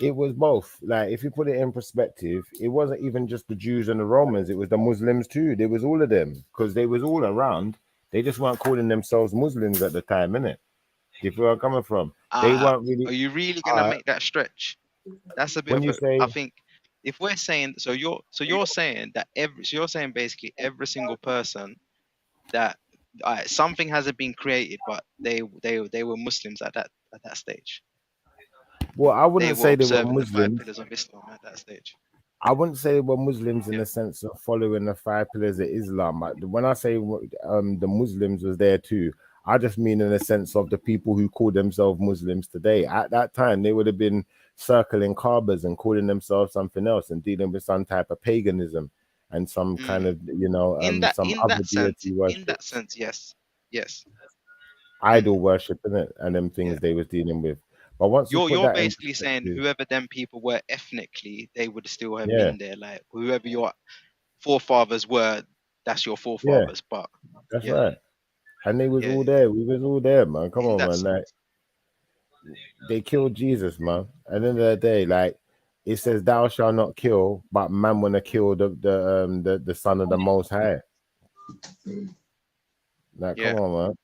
It was both. Like, if you put it in perspective, it wasn't even just the Jews and the Romans, it was the Muslims too. There was all of them, because they was all around. They just weren't calling themselves Muslims at the time, innit? You feel where I'm coming from? They weren't really. Are you really gonna make that stretch? That's a bit when of you a, say, I think if we're saying, so you're saying that you're saying basically every single person that something hasn't been created, but they were Muslims at that stage. well, I They wouldn't were say they were observing the 5 Muslims. pillars of Islam at that stage. I wouldn't say they were Muslims in Yeah. the sense of following the 5 pillars of Islam. When I say the Muslims was there too, I just mean in the sense of the people who call themselves Muslims today. At that time, they would have been circling Kaabas and calling themselves something else and dealing with some type of paganism and some kind of, some other deity worship. In that sense, yes. Idol worship, innit? And them things they was dealing with. But once you're basically saying whoever them people were ethnically, they would still have been there. Like whoever your forefathers were, that's your forefathers. But that's right. And they was all there. We was all there, man. Come on, man. Like, they killed Jesus, man. At the end of the day, like, it says, "Thou shalt not kill," but man wanna kill the Son of the Most High. Like, come on, man.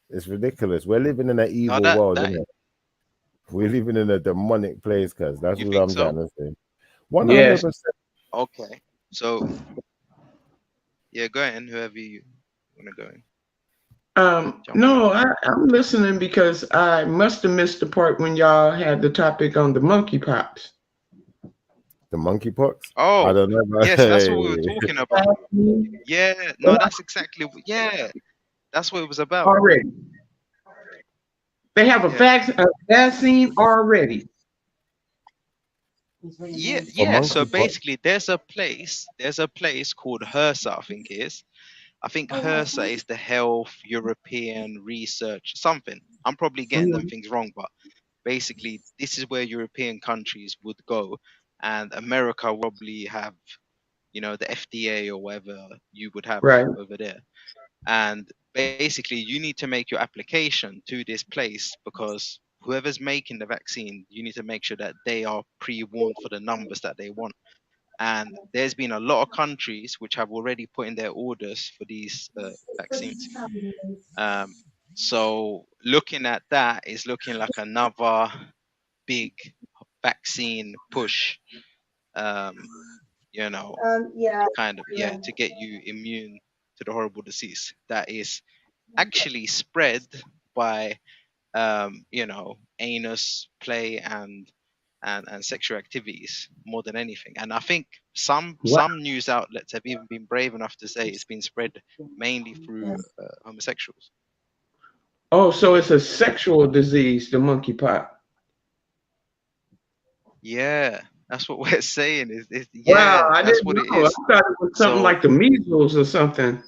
It's ridiculous. We're living in an evil world, isn't it? We're living in a demonic place, cuz that's what I'm trying to say. 100%. Okay. So yeah, go ahead, whoever you wanna go in. No, I'm listening because I must have missed the part when y'all had the topic on the monkeypox. The monkeypox? Oh, I don't know. Yes, that's what we were talking about. Yeah, no, that's exactly. Yeah, that's what it was about. Already, they have a vaccine already. Yeah. So basically, there's a place called HRSA, I think it is. I think HRSA is the Health European Research something. I'm probably getting them things wrong, but basically, this is where European countries would go, and America will probably have, the FDA or whatever you would have over there. And basically, you need to make your application to this place because whoever's making the vaccine, you need to make sure that they are pre-warned for the numbers that they want. And there's been a lot of countries which have already put in their orders for these vaccines. So looking at that is looking like another big vaccine push, to get you immune to the horrible disease that is actually spread by, anus play and sexual activities more than anything. And I think some news outlets have even been brave enough to say it's been spread mainly through homosexuals. Oh, so it's a sexual disease, the monkeypox. Yeah, that's what we're saying. Wow, I that's didn't what know. it is. I thought it was something like the measles or something.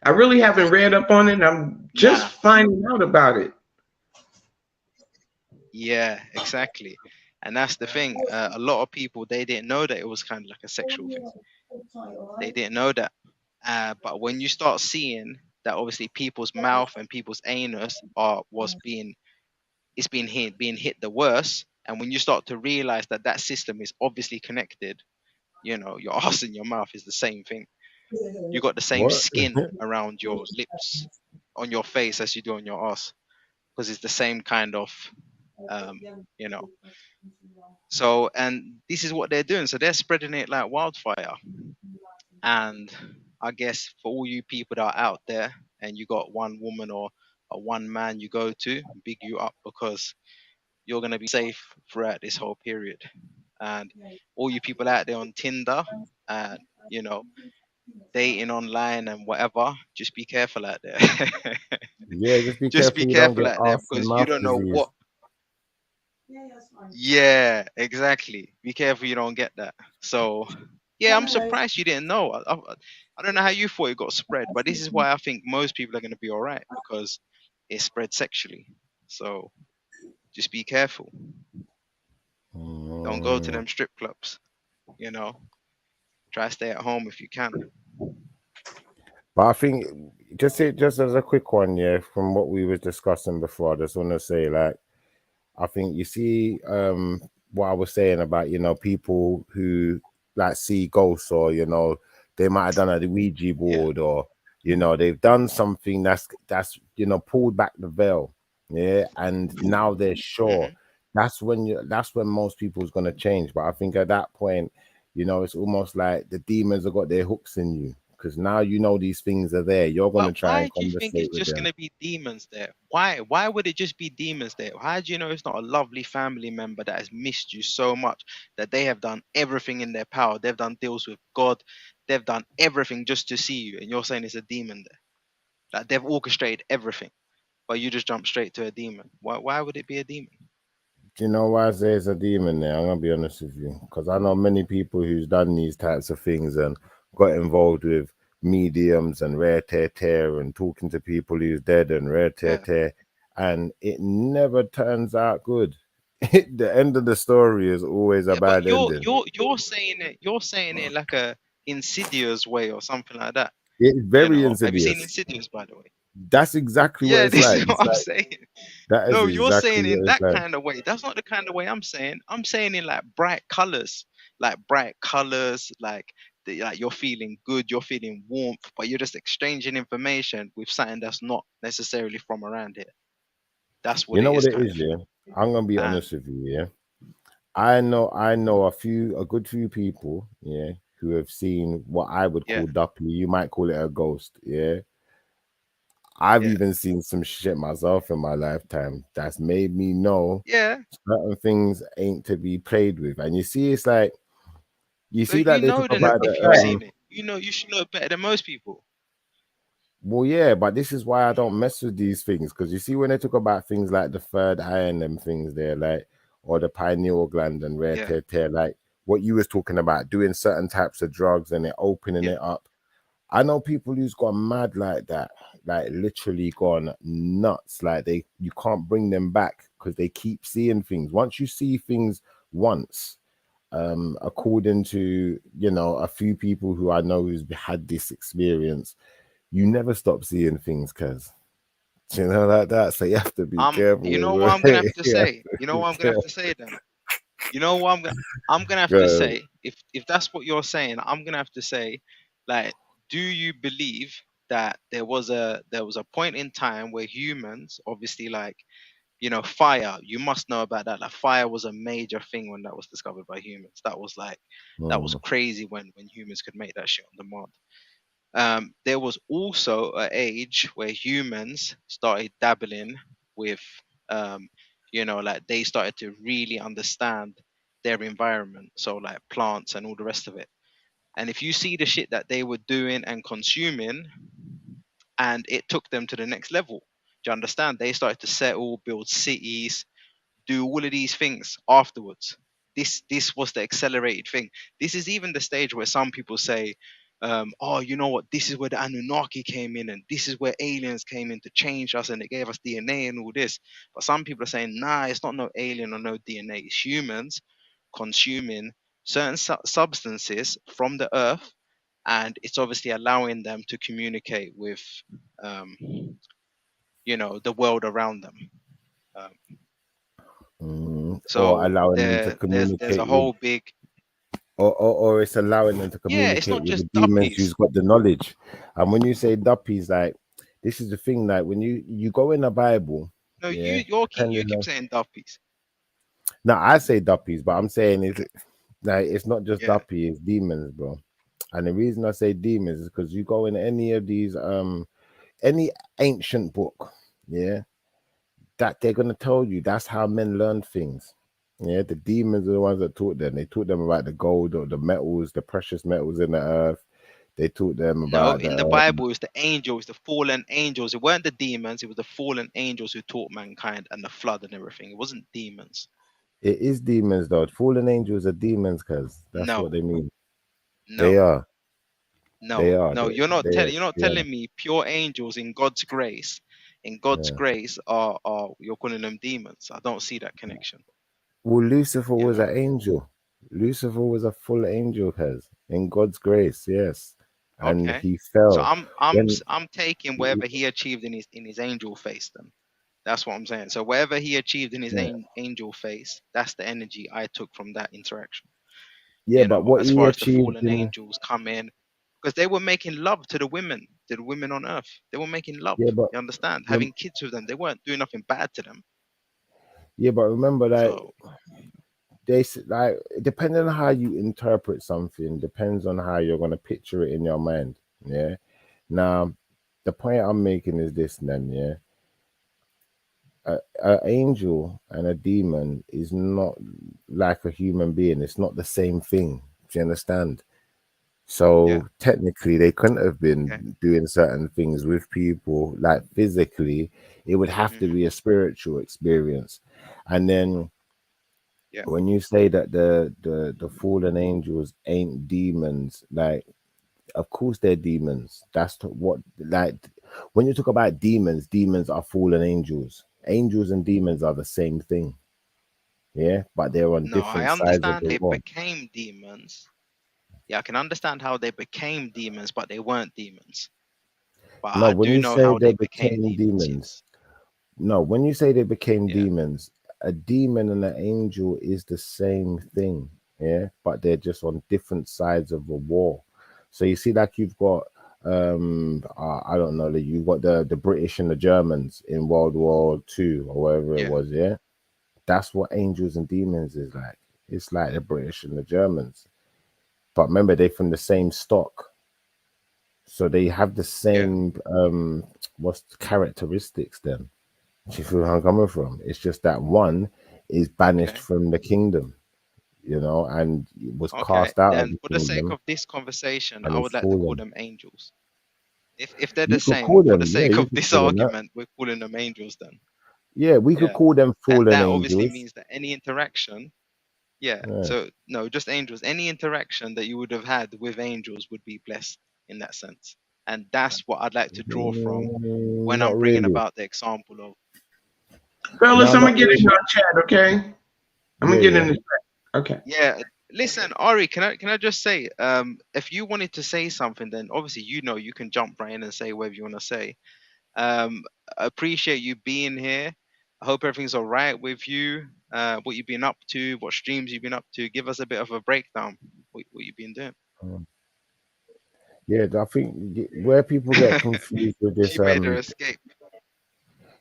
I really haven't read up on it. I'm just finding out about it. Yeah, exactly. And that's the thing. A lot of people, they didn't know that it was kind of like a sexual thing. They didn't know that. But when you start seeing that, obviously people's mouth and people's anus being hit the worst, and when you start to realize that that system is obviously connected, your ass and your mouth is the same thing. You got the same skin around your lips, on your face as you do on your ass, because it's the same kind of, So, and this is what they're doing. So they're spreading it like wildfire. And I guess for all you people that are out there and you got one woman or one man you go to, big you up, because you're going to be safe throughout this whole period. And all you people out there on Tinder and, dating online and whatever, just be careful out there. Yeah, just be careful out there, because you don't know what. Yeah, exactly. Be careful you don't get that. So Yeah, I'm surprised you didn't know. I don't know how you thought it got spread, but this is why I think most people are going to be all right, because it spread sexually. So just be careful. Don't go to them strip clubs. You know, try to stay at home if you can. But I think just as a quick one, yeah, from what we were discussing before, I just want to say, like, I think you see what I was saying about, you know, people who like see ghosts, or, you know, they might have done a Ouija board, or, you know, they've done something that's you know, pulled back the veil, yeah, and now they're sure. That's when most people's gonna change. But I think at that point, you know, it's almost like the demons have got their hooks in you, because now you know these things are there. You're gonna try Why and do you think conversate it's with just them. gonna be demons there? Why would it just be demons there? How do you know it's not a lovely family member that has missed you so much that they have done everything in their power? They've done deals with God, they've done everything just to see you, and you're saying it's a demon there? Like they've orchestrated everything, but you just jump straight to a demon. Why would it be a demon? Do you know why I say it's a demon there? I'm gonna be honest with you, because I know many people who's done these types of things and got involved with mediums and rare tear and talking to people who's dead and rare tear, and it never turns out good. The end of the story is always a bad ending. You're saying it like a insidious way or something like that. It's very Have you seen insidious. Insidious, by the way? That's exactly what Yeah, it's this like. is what I'm saying. That is No, you're exactly saying in what that it's like. kind of way. That's not the kind of way I'm saying. I'm saying in like bright colors, like you're feeling good, you're feeling warmth, but you're just exchanging information with something that's not necessarily from around here. That's what You know it what is, it kind is, of. yeah? I'm gonna be honest with you, yeah. I know a good few people, yeah, who have seen what I would call Duppy. You might call it a ghost, yeah. I've even seen some shit myself in my lifetime that's made me know certain things ain't to be played with. And you see, it's like you see that they talk about if you've seen it, you know you should know it better than most people. Well, yeah, but this is why I don't mess with these things, because you see, when they talk about things like the third eye and them things there, like, or the pineal gland and rare tear, like what you was talking about, doing certain types of drugs and it opening it up. I know people who's gone mad like that, like literally gone nuts. Like you can't bring them back because they keep seeing things. Once you see things once, according to, you know, a few people who I know who's had this experience, you never stop seeing things, cuz, you know, like that. So you have to be careful. You know what I'm gonna have to say? You know what I'm gonna have to say then? You know what I'm gonna have to say? If that's what you're saying, I'm gonna have to say, like, do you believe that there was a point in time where humans, obviously, like, you know, fire, you must know about that. Like fire was a major thing when that was discovered by humans. That was like that was crazy when humans could make that shit on demand. There was also an age where humans started dabbling with, you know, like they started to really understand their environment. So like plants and all the rest of it. And if you see the shit that they were doing and consuming, and it took them to the next level, do you understand? They started to settle, build cities, do all of these things afterwards. This was the accelerated thing. This is even the stage where some people say, oh, you know what, this is where the Anunnaki came in, and this is where aliens came in to change us, and they gave us DNA and all this. But some people are saying, nah, it's not no alien or no DNA, it's humans consuming certain substances from the earth, and it's obviously allowing them to communicate with, you know, the world around them. So or allowing them to communicate there's a whole big, or it's allowing them to communicate it's not with just the demons duppies. who's got the knowledge. And when you say duppies, like, this is the thing, like when you go in the Bible. No, you keep saying duppies. No, I say duppies, but I'm saying it's not just duppy, it's demons, bro. And the reason I say demons is because you go in any of these any ancient book, that they're gonna tell you that's how men learn things. Yeah, the demons are the ones that taught them. They taught them about the gold or the metals, the precious metals in the earth. They taught them about in the Bible, it was the angels, the fallen angels. It weren't the demons, it was the fallen angels who taught mankind and the flood and everything. It wasn't demons. It is demons though. Fallen angels are demons, cuz that's what they mean. They No, are. They no, are. no. You're not They telling. You're not yeah, telling me pure angels in God's grace. In God's yeah. grace are you're calling them demons. I don't see that connection. Well, Lucifer You was an know. angel. Lucifer was a full angel, has in God's grace, yes. And Okay. he So fell when I'm taking whatever he achieved in his angel face then. That's what I'm saying. So whatever he achieved in his yeah, angel face, that's the energy I took from that interaction. yeah, You but know, what as he far as the achieved fallen in angels come in, because they were making love to the women on earth. They were making love. yeah, but You understand? rem- Having kids with them. They weren't doing nothing bad to them. yeah, but remember that So like depending on how you interpret something, depends on how you're gonna picture it in your mind. Yeah. Now, the point I'm making is this then, yeah. An angel and a demon is not like a human being. It's not the same thing. Do you understand? yeah, So technically, they couldn't have okay. been doing certain things with people like physically. It would have to Hmm. be a spiritual experience. And then Yeah, when you say that the fallen angels ain't demons, like of course they're demons. What like when you talk about demons, demons are fallen angels. Angels and demons are the same thing. Yeah, but they're on no, I different sides of understand the they wall. became demons. Yeah, I can understand how they became demons, but they weren't demons. But No, I when do you know say how they they became became demons. demons, Yes. no, when you say they became Yeah. demons, a demon and an angel is the same thing, yeah, but they're just on different sides of a war. So you see, like you've got, I don't know, like you've got the British and the Germans in World War II or whatever it Yeah. was, yeah. That's what angels and demons is like. It's like the British and the Germans, but remember they're from the same stock, so they have the Yeah. same what's the characteristics then. Do you feel where I'm coming from? It's just that one is banished Okay. from the kingdom, and was Okay. cast out of Then the for the sake kingdom of this conversation, and I is would like to call fallen. them angels. If they're the You could same, call for the them, yeah, sake you of could this call them that. argument, we're calling them angels then. Yeah, we could Yeah. call them And fallen that obviously angels. means that any interaction, yeah. Yeah. So no, just angels. Any interaction that you would have had with angels would be blessed in that sense. And that's what I'd like to draw from when Not I'm bringing really. about the example of Fellas, No, I'm not gonna get in really. your chat, okay? I'm Yeah, gonna get in yeah. the chat. Okay. yeah. Listen, Ari, can I just say, if you wanted to say something, then obviously you can jump right in and say whatever you want to say. I appreciate you being here. I hope everything's all right with you. What you've been up to, what streams you've been up to. Give us a bit of a breakdown. What you've been doing. Mm. Yeah, I think where people get confused with She this, made her escape.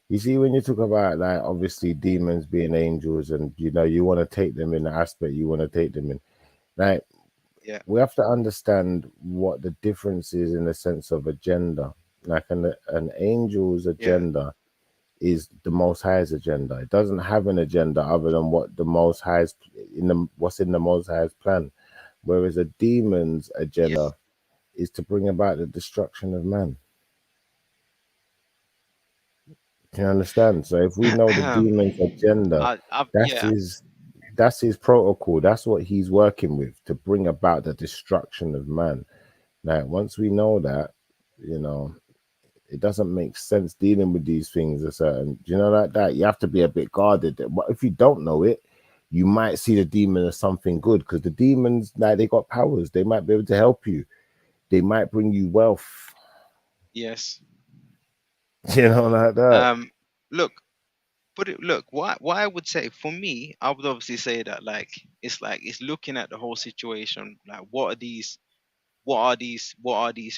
you see, when you talk about like obviously demons being angels, and you want to take them in the aspect you want to take them in, like Yeah, we have to understand what the difference is in the sense of agenda. Like an angel's yeah, agenda is the Most High's agenda. It doesn't have an agenda other than what the Most High's what's in the Most High's plan. Whereas a demon's yes. agenda is to bring about the destruction of man. Can you understand? So if we know the demon's agenda, that's Yeah, his that's his protocol. That's what he's working with to bring about the destruction of man. Like once we know that, you know, it doesn't make sense dealing with these things a certain, like that. You have to be a bit guarded. But if you don't know it, you might see the demon as something good because the demons, like they got powers. They might be able to help you. They might bring you wealth. yes. Like that. Look, look. Why I would say for me, I would obviously say that like it's looking at the whole situation. Like, what are these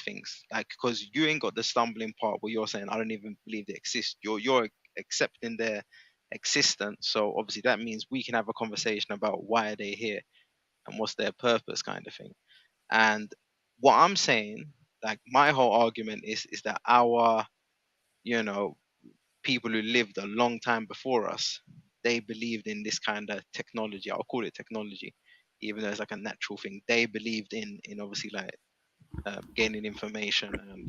things like? Because you ain't got the stumbling part where you're saying I don't even believe they exist. You're accepting their existence. So obviously that means we can have a conversation about why are they here and what's their purpose, kind of thing. And what I'm saying, like my whole argument is that our, you know, people who lived a long time before us, they believed in this kind of technology. I'll call it technology, even though it's like a natural thing. They believed in obviously like gaining information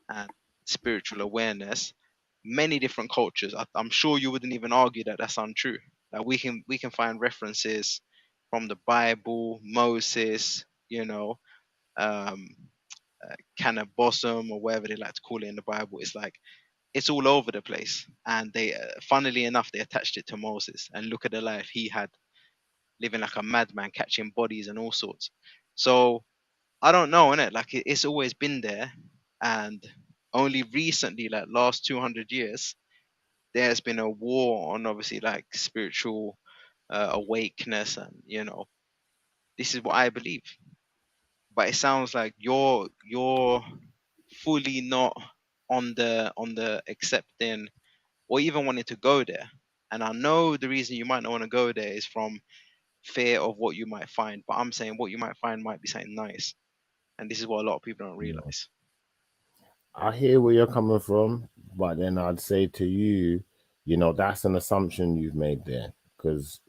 and spiritual awareness. Many different cultures. I'm sure you wouldn't even argue that that's untrue. Like we can find references from the Bible, Moses, cannabosum, or whatever they like to call it in the Bible. It's like it's all over the place. And they, funnily enough, they attached it to Moses. And look at the life he had, living like a madman, catching bodies and all sorts. So I don't know, innit? Like it's always been there, and only recently, like last 200 years, there's been a war on obviously like spiritual awakeness, and this is what I believe. But it sounds like you're fully not on the accepting or even wanting to go there. And I know the reason you might not want to go there is from fear of what you might find. But I'm saying what you might find might be something nice. And this is what a lot of people don't realize. I hear where you're coming from, but then I'd say to you, that's an assumption you've made there, because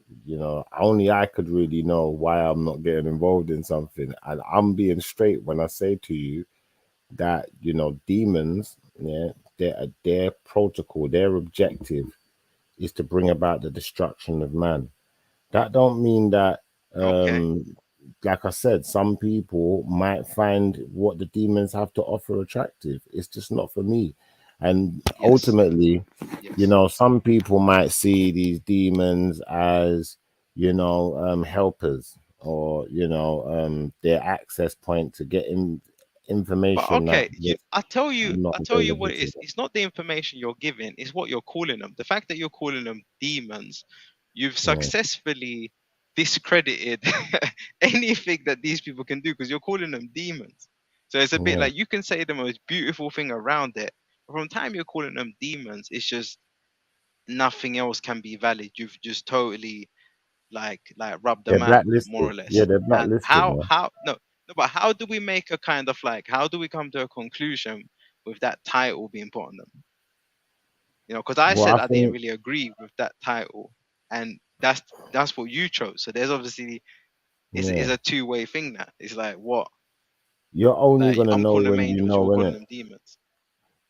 only I could really know why I'm not getting involved in something. And I'm being straight when I say to you that demons, their protocol, their objective is to bring about the destruction of man. That don't mean that like I said, some people might find what the demons have to offer attractive. It's just not for me. And ultimately, some people might see these demons as, helpers, or, their access point to get information. But I tell you what it is. It's not the information you're giving, it's what you're calling them. The fact that you're calling them demons, you've successfully discredited anything that these people can do, because you're calling them demons. So it's a bit like you can say the most beautiful thing around it, but from the time you're calling them demons, it's just nothing else can be valid. You've just totally like rubbed them out, more or less. Yeah, they're blacklisted. But how do we make a kind of like, how do we come to a conclusion with that title being put on them? Because I didn't really agree with that title, and that's what you chose. So there's obviously it's a two-way thing now. It's like what you're only gonna know when you know, innit? Them demons.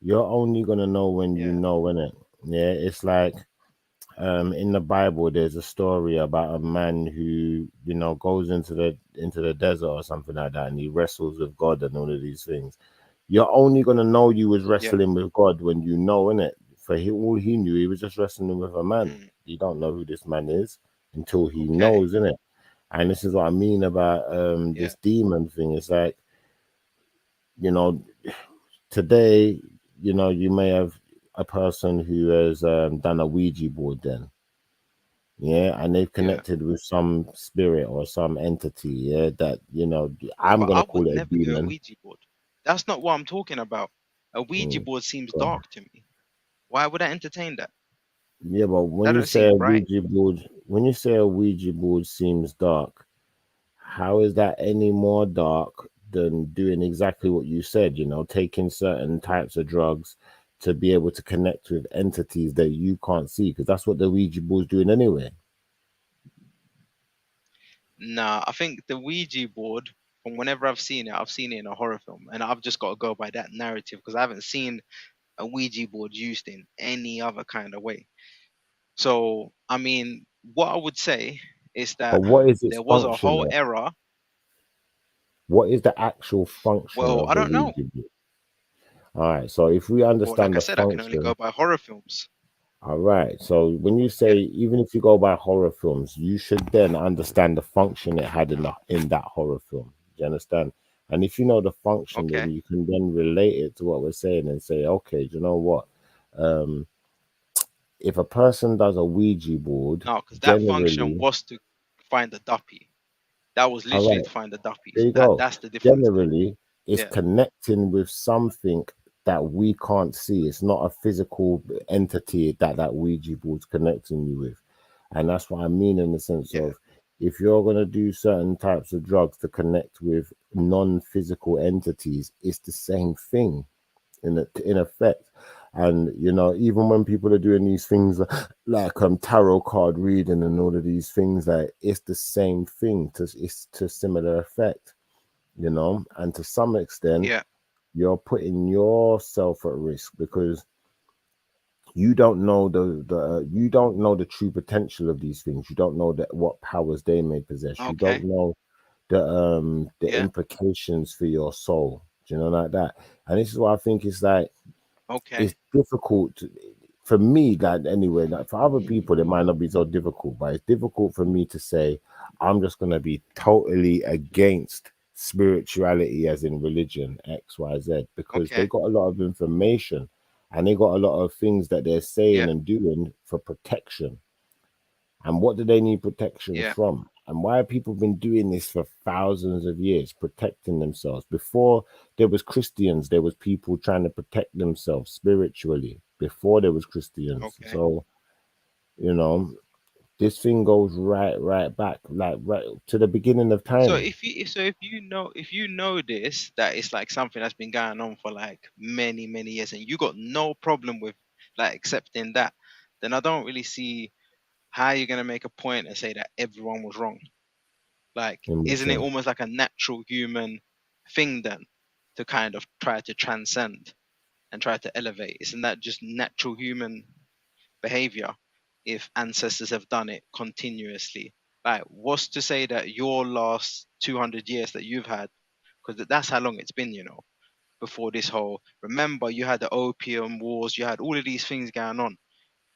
You're only gonna know when you know, innit? Yeah, it's like in the Bible, there's a story about a man who goes into the desert or something like that, and he wrestles with God and all of these things. You're only gonna know you was wrestling with God when you know, innit? For all he knew, he was just wrestling with a man. You don't know who this man is until he knows, innit? And this is what I mean about this demon thing. It's like, today, you may have a person who has done a Ouija board then. And they've connected with some spirit or some entity, that, I'm going to call it a demon. A Ouija board. That's not what I'm talking about. A Ouija board seems dark to me. Why would I entertain that? Yeah, but when you say a Ouija board seems dark, how is that any more dark than doing exactly what you said, taking certain types of drugs to be able to connect with entities that you can't see? Because that's what the Ouija board's doing anyway. Nah, I think the Ouija board, from whenever I've seen it in a horror film, and I've just got to go by that narrative, because I haven't seen a Ouija board used in any other kind of way. So, I mean, what I would say is that there was a whole era. What is the actual function? Well, I don't know. All right, so if we understand like I said, I can only go by horror films. All right, so when you say even if you go by horror films, you should then understand the function it had in that horror film. Do you understand? And if you know the function, then you can then relate it to what we're saying and say, okay, do you know what? If a person does a Ouija board, no, because that function was to find the duppy. That was literally to find the duppy. There you go. That's the difference. Generally, it's connecting with something that we can't see. It's not a physical entity that Ouija board's connecting you with. And that's what I mean in the sense of, if you're going to do certain types of drugs to connect with non-physical entities, it's the same thing in effect. And even when people are doing these things like tarot card reading and all of these things, like it's the same thing. It's to similar effect, and to some extent, you're putting yourself at risk because you don't know the true potential of these things. You don't know what powers they may possess. You don't know the Yeah. implications for your soul. Do you know, like that? And this is what I think is like, Okay. it's difficult for me, that anyway, like for other people it might not be so difficult, but it's difficult for me to say I'm just going to be totally against spirituality as in religion XYZ, because Okay. they got a lot of information and they got a lot of things that they're saying Yeah. and doing for protection. And what do they need protection Yeah. from? And why have people been doing this for thousands of years, protecting themselves? Before there was Christians, there was people trying to protect themselves spiritually before there was Christians. Okay. So, you know, this thing goes right back, like right to the beginning of time. So if you know this, that it's like something that's been going on for like many years, and you got no problem with like accepting that, then I don't really see how you're gonna make a point and say that everyone was wrong. Like, isn't it almost like a natural human thing then to kind of try to transcend and try to elevate? Isn't that just natural human behavior if ancestors have done it continuously? Like, what's to say that your last 200 years that you've had, because that's how long it's been, before this whole, remember you had the opium wars, you had all of these things going on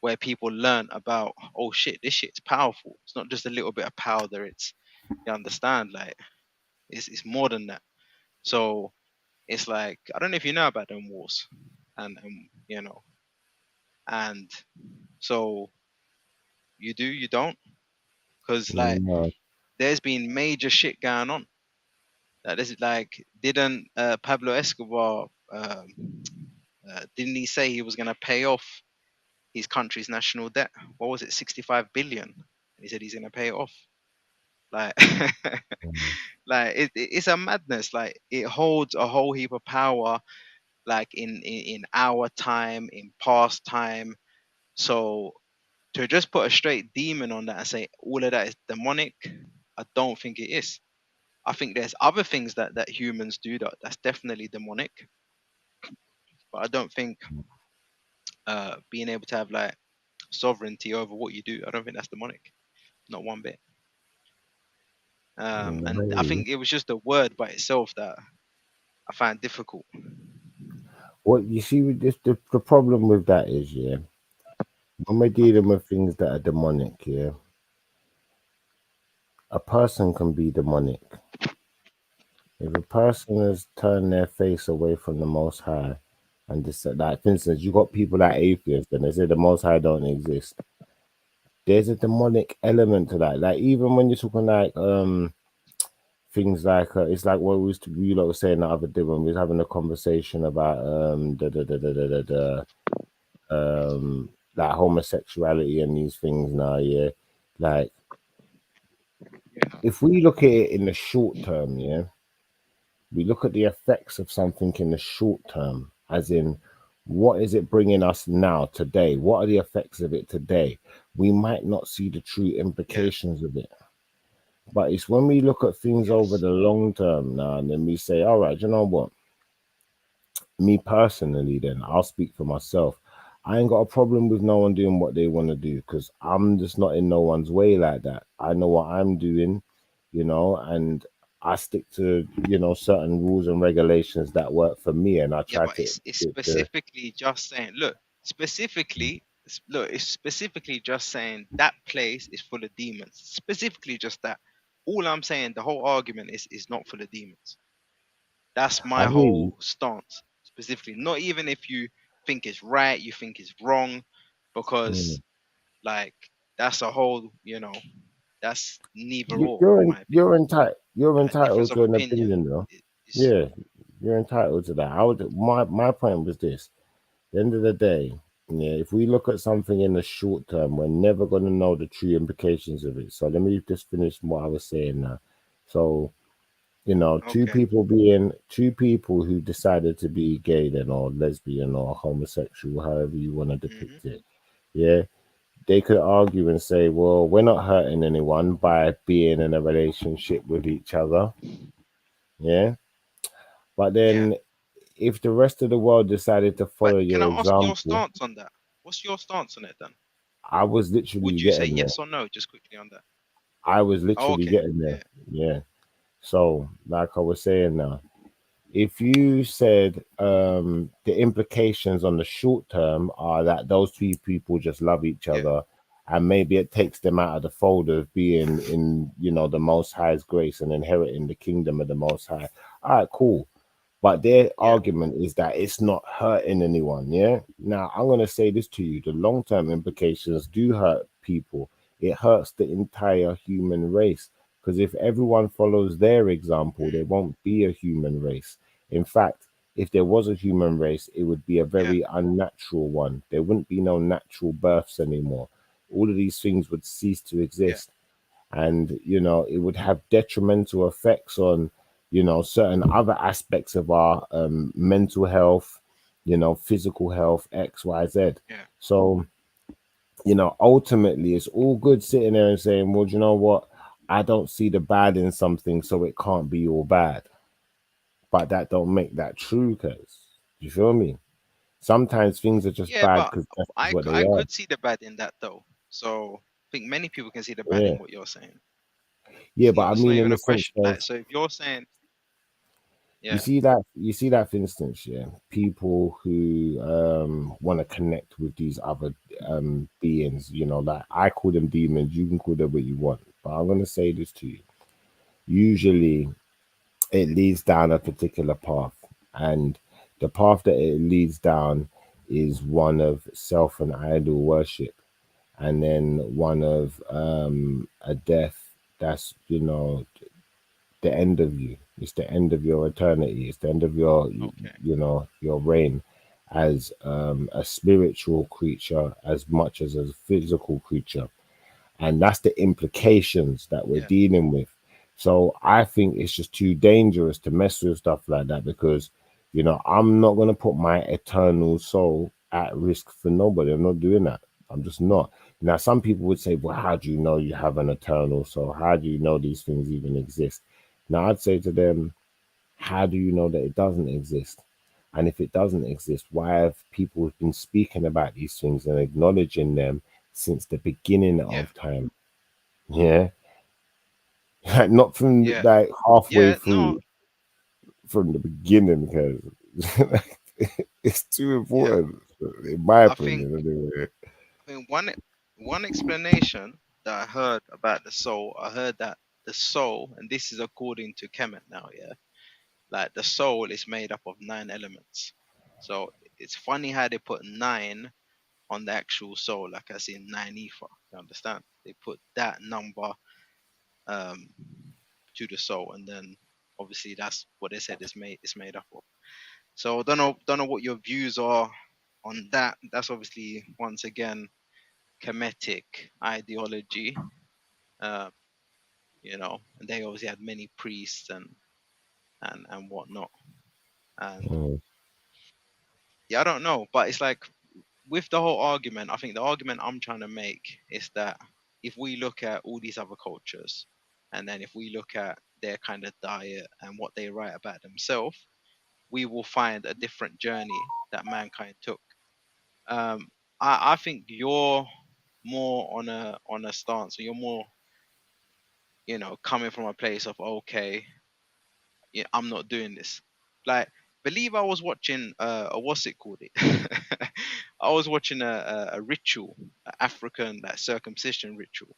where people learn about, oh shit, this shit's powerful. It's not just a little bit of powder. It's, you understand, like it's more than that. So it's like, I don't know if you know about them wars, and and so you do, you don't, because like there's been major shit going on. That is like, didn't Pablo Escobar didn't he say he was gonna pay off his country's national debt? What was it, 65 billion? He said he's gonna pay it off. Like, like it's a madness. Like, it holds a whole heap of power, like in our time, in past time. So to just put a straight demon on that and say all of that is demonic, I don't think it is. I think there's other things that humans do that's definitely demonic, but I don't think being able to have like sovereignty over what you do, I don't think that's demonic, not one bit. And I think it was just a word by itself that I find difficult. What you see with this, the problem with that is, yeah, when we're dealing with things that are demonic, yeah, a person can be demonic. If a person has turned their face away from the Most High, and this, like for instance, you got people that are atheists and they say the Most High don't exist. There's a demonic element to that. Like, even when you're talking like things like it's like what we were saying the other day when we was having a conversation about like homosexuality and these things now, yeah. Like, if we look at it in the short term, yeah, we look at the effects of something in the short term, as in, what is it bringing us now, today? What are the effects of it today? We might not see the true implications of it. But it's when we look at things over the long term now, and then we say, all right, you know what? Me personally, then, I'll speak for myself. I ain't got a problem with no one doing what they want to do, because I'm just not in no one's way like that. I know what I'm doing, and I stick to, certain rules and regulations that work for me, and I try to. It's specifically just saying, it's specifically just saying that place is full of demons. Specifically just that. All I'm saying, the whole argument is not full of demons. That's my whole stance. Specifically, not even if you think it's right, you think it's wrong, because like that's a whole, that's neither or. You're entitled to an opinion, though. Yeah, you're entitled to that. My point was this: at the end of the day, yeah, if we look at something in the short term, we're never going to know the true implications of it. So let me just finish what I was saying now. So, two people who decided to be gay then, or lesbian or homosexual, however you want to depict it, yeah, they could argue and say, well, we're not hurting anyone by being in a relationship with each other. Yeah. But then if the rest of the world decided to follow your example. Can I ask your stance on that? What's your stance on it then? I was literally Would you say yes or no, just quickly on that? I was literally getting there. Yeah. So, like I was saying now, if you said the implications on the short term are that those two people just love each Yeah. other, and maybe it takes them out of the fold of being in, you know, the Most High's grace and inheriting the kingdom of the Most High. All right, cool. But their Yeah. argument is that it's not hurting anyone. Yeah. Now, I'm going to say this to you: the long term implications do hurt people. It hurts the entire human race. Because if everyone follows their example, there won't be a human race. In fact, if there was a human race, it would be a Yeah. very unnatural one. There wouldn't be no natural births anymore. All of these things would cease to Yeah. exist. And, you know, it would have detrimental effects on, you know, certain other aspects of our mental health, you know, physical health, XYZ. Yeah. So, you know, ultimately it's all good sitting there and saying, well, do you know what, I don't see the bad in something, so it can't be all bad. But that don't make that true, because you feel me, sometimes things are just Yeah, bad but because that's just I what they I are. could see the bad in that though. So I think many people can see the bad Yeah, in what you're saying. yeah, but I It's not mean in even the a sense question. of, Like, so if you're saying, you yeah, see that, you see that, for instance, yeah, people who want to connect with these other beings, you know, like I call them demons, you can call them what you want, but I'm going to say this to you: usually it leads down a particular path, and the path that it leads down is one of self and idol worship, and then one of a death that's, you know, the end of you. It's the end of your eternity. It's the end of your, okay, you know, your reign as a spiritual creature as much as a physical creature. And that's the implications that we're yeah, dealing with. So I think it's just too dangerous to mess with stuff like that, because, you know, I'm not going to put my eternal soul at risk for nobody. I'm not doing that. I'm just not. Now, some people would say, well, how do you know you have an eternal soul? How do you know these things even exist? Now, I'd say to them, how do you know that it doesn't exist? And if it doesn't exist, why have people been speaking about these things and acknowledging them since the beginning yeah, of time? Yeah. Not from yeah, like halfway yeah. No, through, from the beginning, because it's too yeah. important, in my I think opinion, anyway. I think one explanation that I heard about the soul, I heard that the soul, and this is according to Kemet now, yeah, like the soul is made up of 9 elements. So it's funny how they put 9 on the actual soul, like as in 9 ether. You understand? They put that number um to the soul, and then obviously that's what they said is made up of. So don't know what your views are on that. That's obviously once again Kemetic ideology. Uh, and they obviously had many priests and whatnot. And Mm, yeah, I don't know, but it's like with the whole argument, I think the argument I'm trying to make is that if we look at all these other cultures, and then if we look at their kind of diet and what they write about themselves, we will find a different journey that mankind took. Um, I think you're more on a stance, or you're more, coming from a place of okay, yeah, I'm not doing this. Like, believe I was watching what's it called? It. I was watching a ritual, a African like circumcision ritual.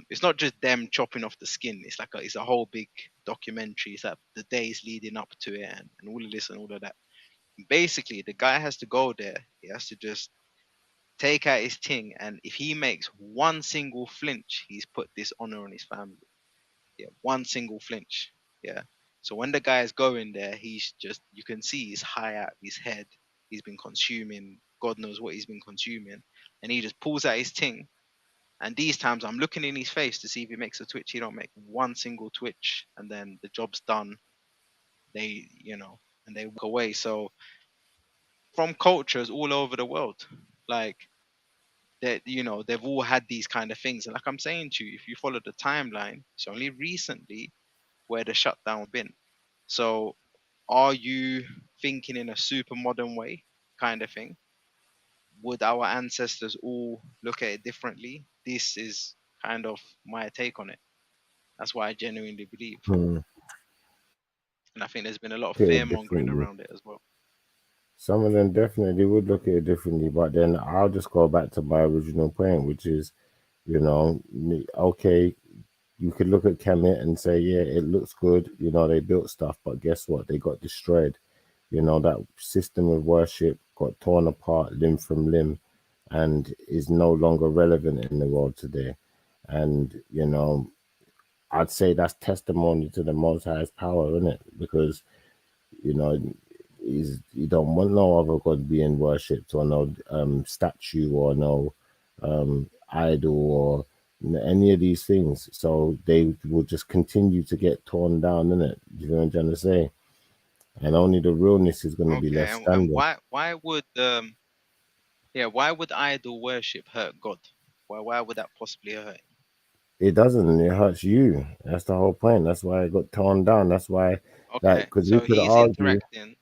It's not just them chopping off the skin. It's a whole big documentary. It's like the days leading up to it and all of this and all of that. Basically, the guy has to go there. He has to just take out his thing, and if he makes one single flinch, he's put dishonor on his family. Yeah, one single flinch. Yeah. So when the guy is going there, he's just, you can see he's high out of his head. He's been consuming, God knows what he's been consuming. And he just pulls out his ting. And these times I'm looking in his face to see if he makes a twitch. He don't make one single twitch. And then the job's done. And they walk away. So from cultures all over the world, like that, they've all had these kind of things. And like I'm saying to you, if you follow the timeline, it's only recently where the shutdown been. So are you thinking in a super modern way kind of thing? Would our ancestors all look at it differently? This is kind of my take on it. That's what I genuinely believe. Hmm. And I think there's been a lot of Okay, fear mongering around it as well. Some of them definitely would look at it differently, but then I'll just go back to my original point, which is, you know, okay, you could look at Kemet and say, yeah, it looks good, you know, they built stuff, but guess what? They got destroyed. You know, that system of worship got torn apart limb from limb and is no longer relevant in the world today. And, you know, I'd say that's testimony to the Most High's power, isn't it? Because, you know, you don't want no other God being worshipped, or no statue, or no idol, or any of these things. So they will just continue to get torn down, innit? You know what I'm trying to say? And only the realness is going to be left standing. And why would idol worship hurt God? Why would that possibly hurt? It doesn't. It hurts you. That's the whole point. That's why it got torn down. That's why, because so he's interacting.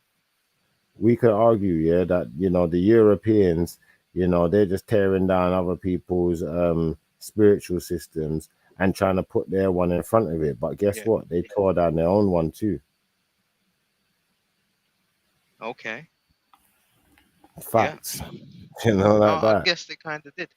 We could argue, yeah, that, you know, the Europeans, you know, they're just tearing down other people's spiritual systems and trying to put their one in front of it. But guess what? They tore down their own one too. Okay. Facts. You know, like that. I guess they kind of did.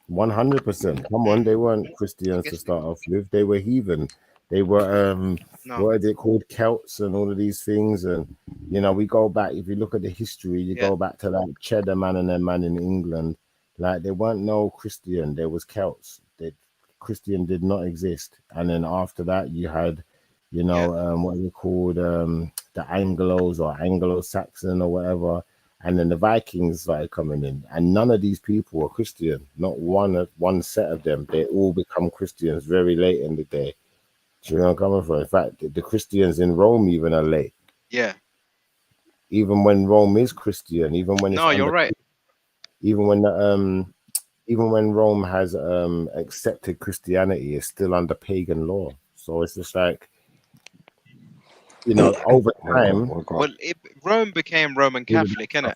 100%. Come on, they weren't Christians to start off with. They were heathen. They were what are they called? Celts and all of these things. And you know, we go back, if you look at the history, you go back to like Cheddar Man and their man in England. Like, there weren't no Christian, there was Celts. Christian did not exist. And then after that you had, you know, what are they called? The Anglos or Anglo-Saxon or whatever. And then the Vikings started coming in, and none of these people were Christian. Not one set of them. They all become Christians very late in the day. Do you know where I'm coming from? In fact, the Christians in Rome even are late. Yeah. Even when Rome is Christian, even when it's you're right. Even when Rome has accepted Christianity, it's still under pagan law. So it's just like, you know, over time. Well, Rome became Roman Catholic, innit?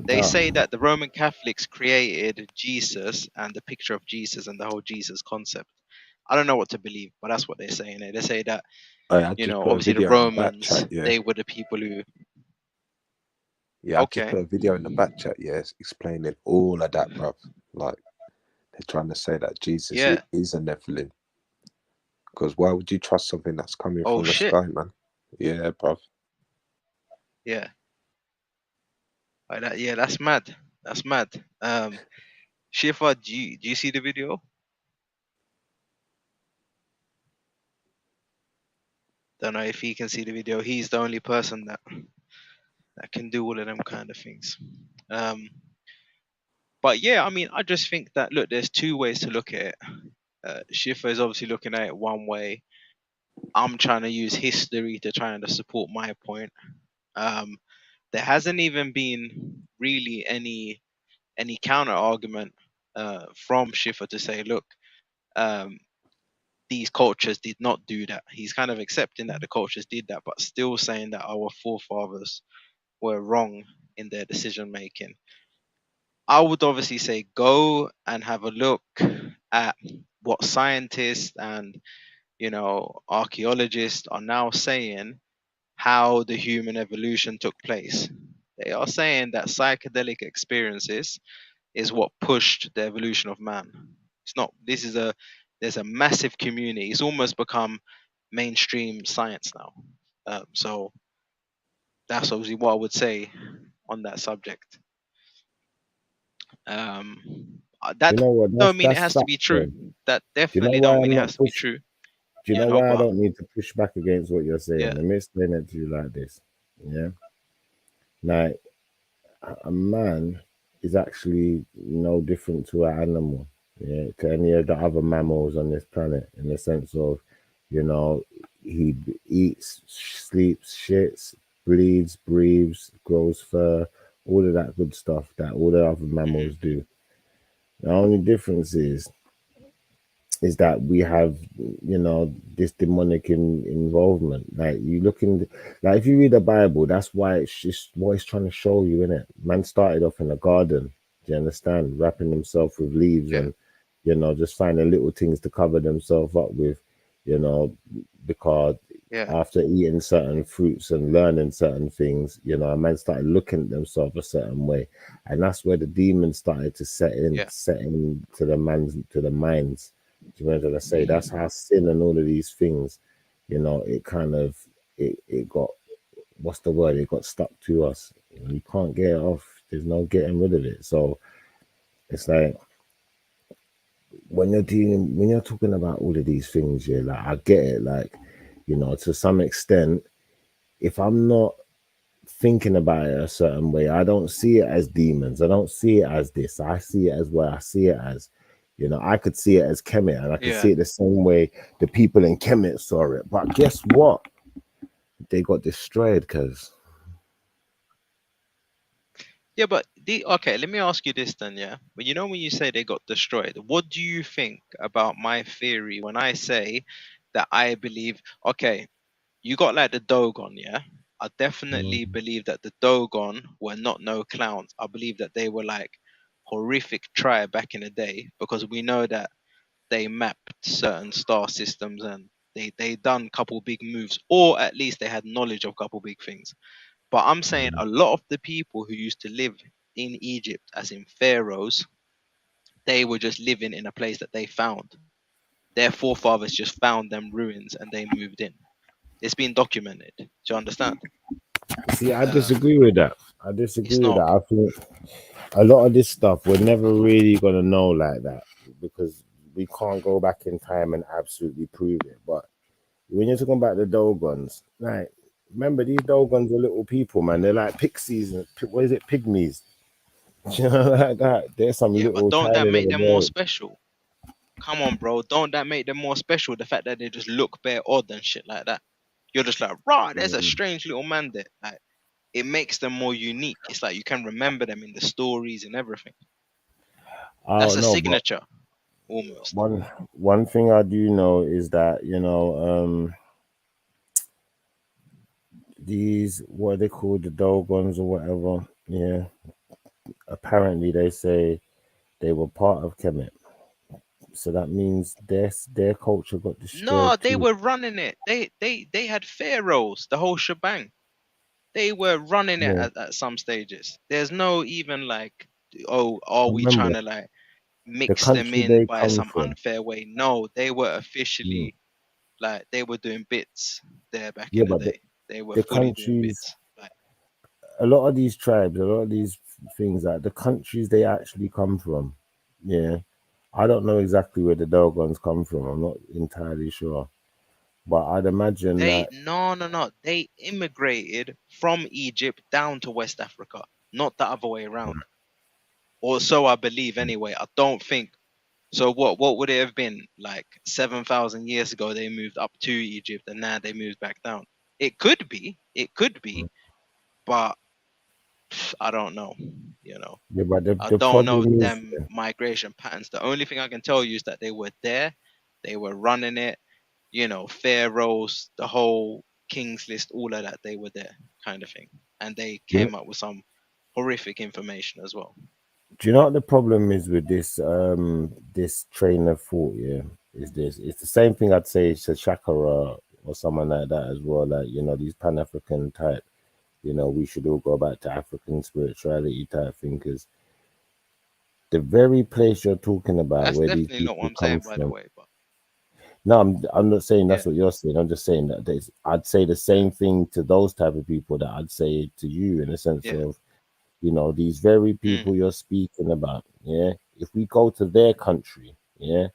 They say that the Roman Catholics created Jesus and the picture of Jesus and the whole Jesus concept. I don't know what to believe, but that's what they say in it. They say that, you know, obviously the Romans, they were the people who. Yeah, I just put a video in the back chat, explaining all of that, bruv. Like, they're trying to say that Jesus is a Nephilim. Because why would you trust something that's coming from the sky, man? Yeah, bruv. Yeah. That's mad. That's mad. Shifa, do you see the video? Don't know if he can see the video. He's the only person that can do all of them kind of things. But yeah, I mean, I just think that, look, there's two ways to look at it. Shifa is obviously looking at it one way. I'm trying to use history to try and support my point. There hasn't even been really any counter argument from Shifa to say, look, these cultures did not do that. He's kind of accepting that the cultures did that, but still saying that our forefathers were wrong in their decision making. I would obviously say go and have a look at what scientists and, you know, archaeologists are now saying how the human evolution took place. They are saying that psychedelic experiences is what pushed the evolution of man. It's not. There's a massive community. It's almost become mainstream science now. So that's obviously what I would say on that subject. That don't mean it has to be true. That definitely don't mean it has to be true. Do you know why I don't need to push back against what you're saying? Let me explain it to you like this. Yeah. Like, a man is actually no different to an animal, to any of the other mammals on this planet, in the sense of, you know, he eats, sleeps, shits, bleeds, breathes, grows fur, all of that good stuff that all the other mammals do. The only difference is that we have, you know, this demonic involvement. Like, you look in, like, if you read the Bible, that's why it's just what it's trying to show you, innit? Man started off in a garden, do you understand? Wrapping himself with leaves and, you know, just finding little things to cover themselves up with. you know, because after eating certain fruits and learning certain things, you know, a man started looking at themselves a certain way, and that's where the demons started to set in to the minds. Do you know what I say? That's how sin and all of these things, you know, it kind of it got, what's the word? It got stuck to us. You can't get it off. There's no getting rid of it. So it's like, when you're talking about all of these things, yeah, like I get it, like, you know, to some extent, if I'm not thinking about it a certain way, I don't see it as demons. I don't see it as this. I see it as what I see it as. You know, I could see it as Kemet, and I could see it the same way the people in Kemet saw it. But guess what? They got destroyed because. Yeah, but okay, let me ask you this then, yeah. But you know, when you say they got destroyed, what do you think about my theory when I say that I believe, okay, you got like the Dogon, yeah? I definitely believe that the Dogon were not no clowns. I believe that they were like horrific tribe back in the day, because we know that they mapped certain star systems and they done a couple big moves, or at least they had knowledge of a couple big things. But I'm saying a lot of the people who used to live in Egypt, as in pharaohs, they were just living in a place that they found. Their forefathers just found them ruins and they moved in. It's been documented. Do you understand? See, I disagree with that. I disagree with that. I think a lot of this stuff we're never really gonna know like that, because we can't go back in time and absolutely prove it. But when you're talking about the Dogons, like, remember, these Dogons are little people, man. They're like pixies and what is it, pygmies? You know, like that. There's some little. But don't that make them more special? Come on, bro. Don't that make them more special? The fact that they just look bare odd and shit like that. You're just like, right, there's a strange little man there. Like, it makes them more unique. It's like you can remember them in the stories and everything. That's a signature, almost. One thing I do know is that, you know, these, what are they called, the Dogons or whatever, yeah, apparently they say they were part of Kemet. So that means their culture got destroyed. No, they were running it. They had pharaohs, the whole shebang. They were running it at some stages. There's no even like, oh, are we trying to like mix them in by some unfair way? No, they were officially like, they were doing bits there back in the day. They were fully doing bits. Like, a lot of these tribes, a lot of these things, like the countries they actually come from, yeah. I don't know exactly where the Dogons come from. I'm not entirely sure. But I'd imagine No. They immigrated from Egypt down to West Africa, not the other way around. Or so I believe anyway. I don't think. So what would it have been? Like 7,000 years ago, they moved up to Egypt and now they moved back down. It could be. But I don't know, you know. Yeah, but I don't know them migration patterns. The only thing I can tell you is that they were there, they were running it, you know, pharaohs, the whole king's list, all of that, they were there, kind of thing. And they came up with some horrific information as well. Do you know what the problem is with this this train of thought, yeah? Is this, it's the same thing I'd say to Shakara or someone like that as well, like, you know, these Pan-African type, you know, we should all go back to African spirituality type thinkers. The very place you're talking about, that's where definitely these people not what I'm saying, by the way. But no, I'm not saying that's what you're saying. I'm just saying that I'd say the same thing to those type of people that I'd say to you, in a sense of, you know, these very people you're speaking about. Yeah, if we go to their country, yeah,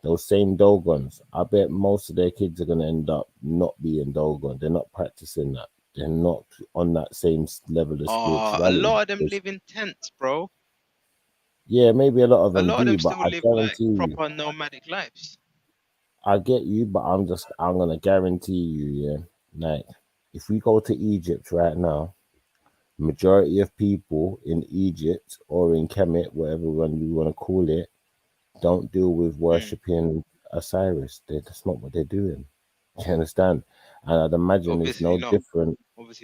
those same Dogons, I bet most of their kids are gonna end up not being Dogon. They're not practicing that. They're not on that same level of spirituality. A lot of them live in tents, bro. Yeah, maybe a lot of them do, but I guarantee you, proper nomadic lives. I get you, but I'm gonna guarantee you, yeah, like, if we go to Egypt right now, majority of people in Egypt or in Kemet, whatever one you want to call it, don't deal with worshipping Osiris. That's not what they're doing. Do you understand? And I'd imagine it's no different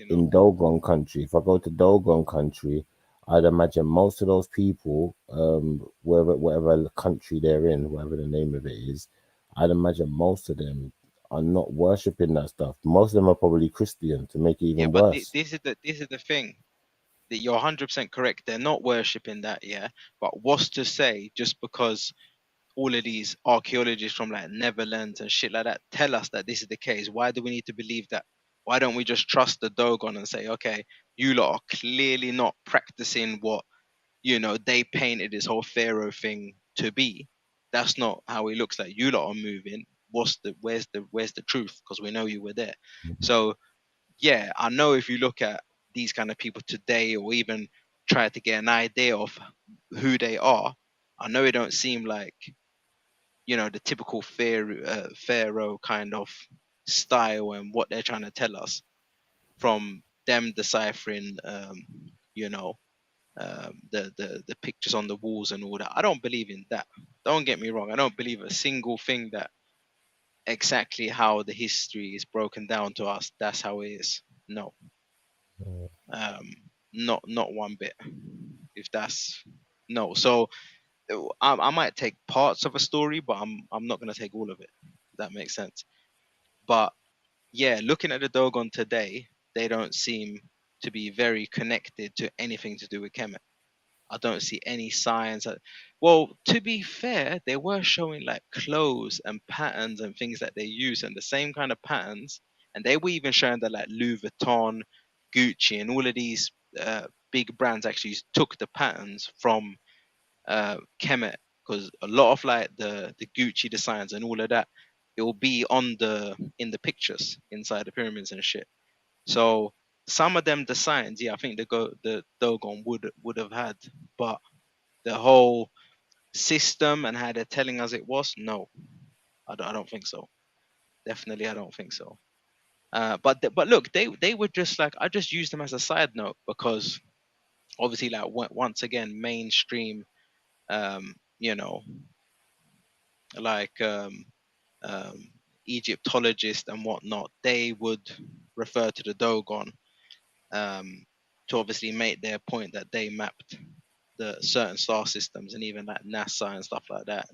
in Dogon country. If I go to Dogon country, I'd imagine most of those people, whatever country they're in, whatever the name of it is, I'd imagine most of them are not worshipping that stuff. Most of them are probably Christian, to make it even but worse. this is the thing. That you're 100% correct. They're not worshipping that, yeah. But what's to say just because all of these archaeologists from like Netherlands and shit like that tell us that this is the case? Why do we need to believe that? Why don't we just trust the Dogon and say, okay, you lot are clearly not practicing what, you know, they painted this whole pharaoh thing to be. That's not how it looks like. You lot are moving. Where's the truth? Because we know you were there. So yeah, I know if you look at these kind of people today, or even try to get an idea of who they are, I know it don't seem like, you know, the typical pharaoh kind of style and what they're trying to tell us from them deciphering, you know, the pictures on the walls and all that. I don't believe in that. Don't get me wrong. I don't believe a single thing that exactly how the history is broken down to us. That's how it is. No. Not one bit. If that's no. So I might take parts of a story, but I'm not gonna take all of it. If that makes sense. But yeah, looking at the Dogon today, they don't seem to be very connected to anything to do with Kemet. I don't see any signs that, well, to be fair, they were showing like clothes and patterns and things that they use and the same kind of patterns. And they were even showing that like Louis Vuitton, Gucci, and all of these big brands actually took the patterns from Kemet, because a lot of like the Gucci designs and all of that, it will be on in the pictures inside the pyramids and shit. So some of them designs, yeah, I think the Dogon would have had, but the whole system and how they're telling us it was, no, I don't think so. Definitely, I don't think so. But look, they were just like, I just used them as a side note because obviously, like once again, mainstream, you know, like Egyptologists and whatnot, they would refer to the Dogon to obviously make their point that they mapped the certain star systems, and even like NASA and stuff like that,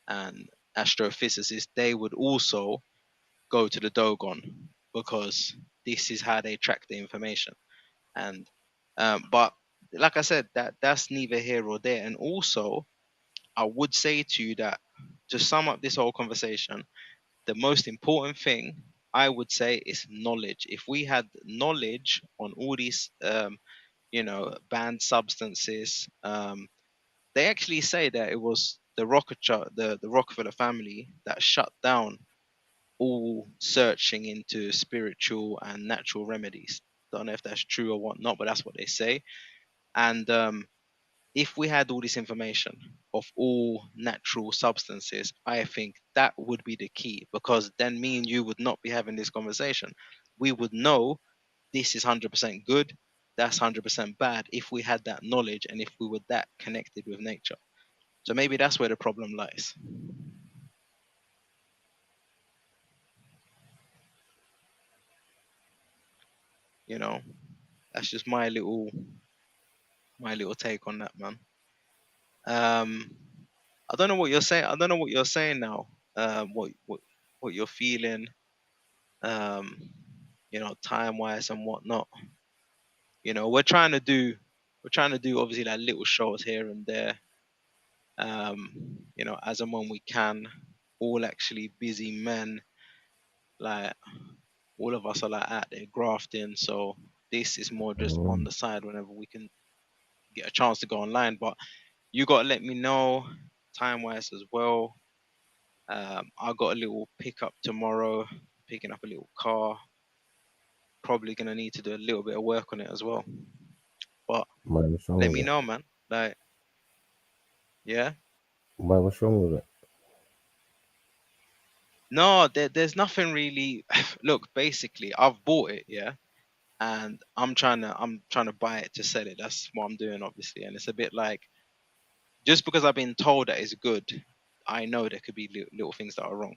and astrophysicists, they would also go to the Dogon because this is how they track the information. And but like I said, that's neither here or there. And also, I would say to you that to sum up this whole conversation, the most important thing I would say is knowledge. If we had knowledge on all these, you know, banned substances, they actually say that it was the Rockefeller family that shut down all searching into spiritual and natural remedies. Don't know if that's true or whatnot, but that's what they say. And if we had all this information of all natural substances, I think that would be the key, because then me and you would not be having this conversation. We would know this is 100% good, that's 100% bad, if we had that knowledge and if we were that connected with nature. So maybe that's where the problem lies. You know, that's just my little take on that, man. I don't know what you're saying. I don't know what you're saying now. What you're feeling. You know, time wise and whatnot. You know, we're trying to do obviously like little shows here and there. You know, as and when we can. All actually busy men. Like all of us are like out there grafting. So this is more just on the side whenever we can get a chance to go online. But you gotta let me know time wise as well. I got a little pickup tomorrow, picking up a little car. Probably gonna need to do a little bit of work on it as well. But let me know, man. Like, yeah. Why? What's wrong with it? No, there's nothing really. Look, basically, I've bought it, yeah, and I'm trying to buy it to sell it. That's what I'm doing, obviously, and it's a bit like, just because I've been told that it's good, I know there could be little things that are wrong.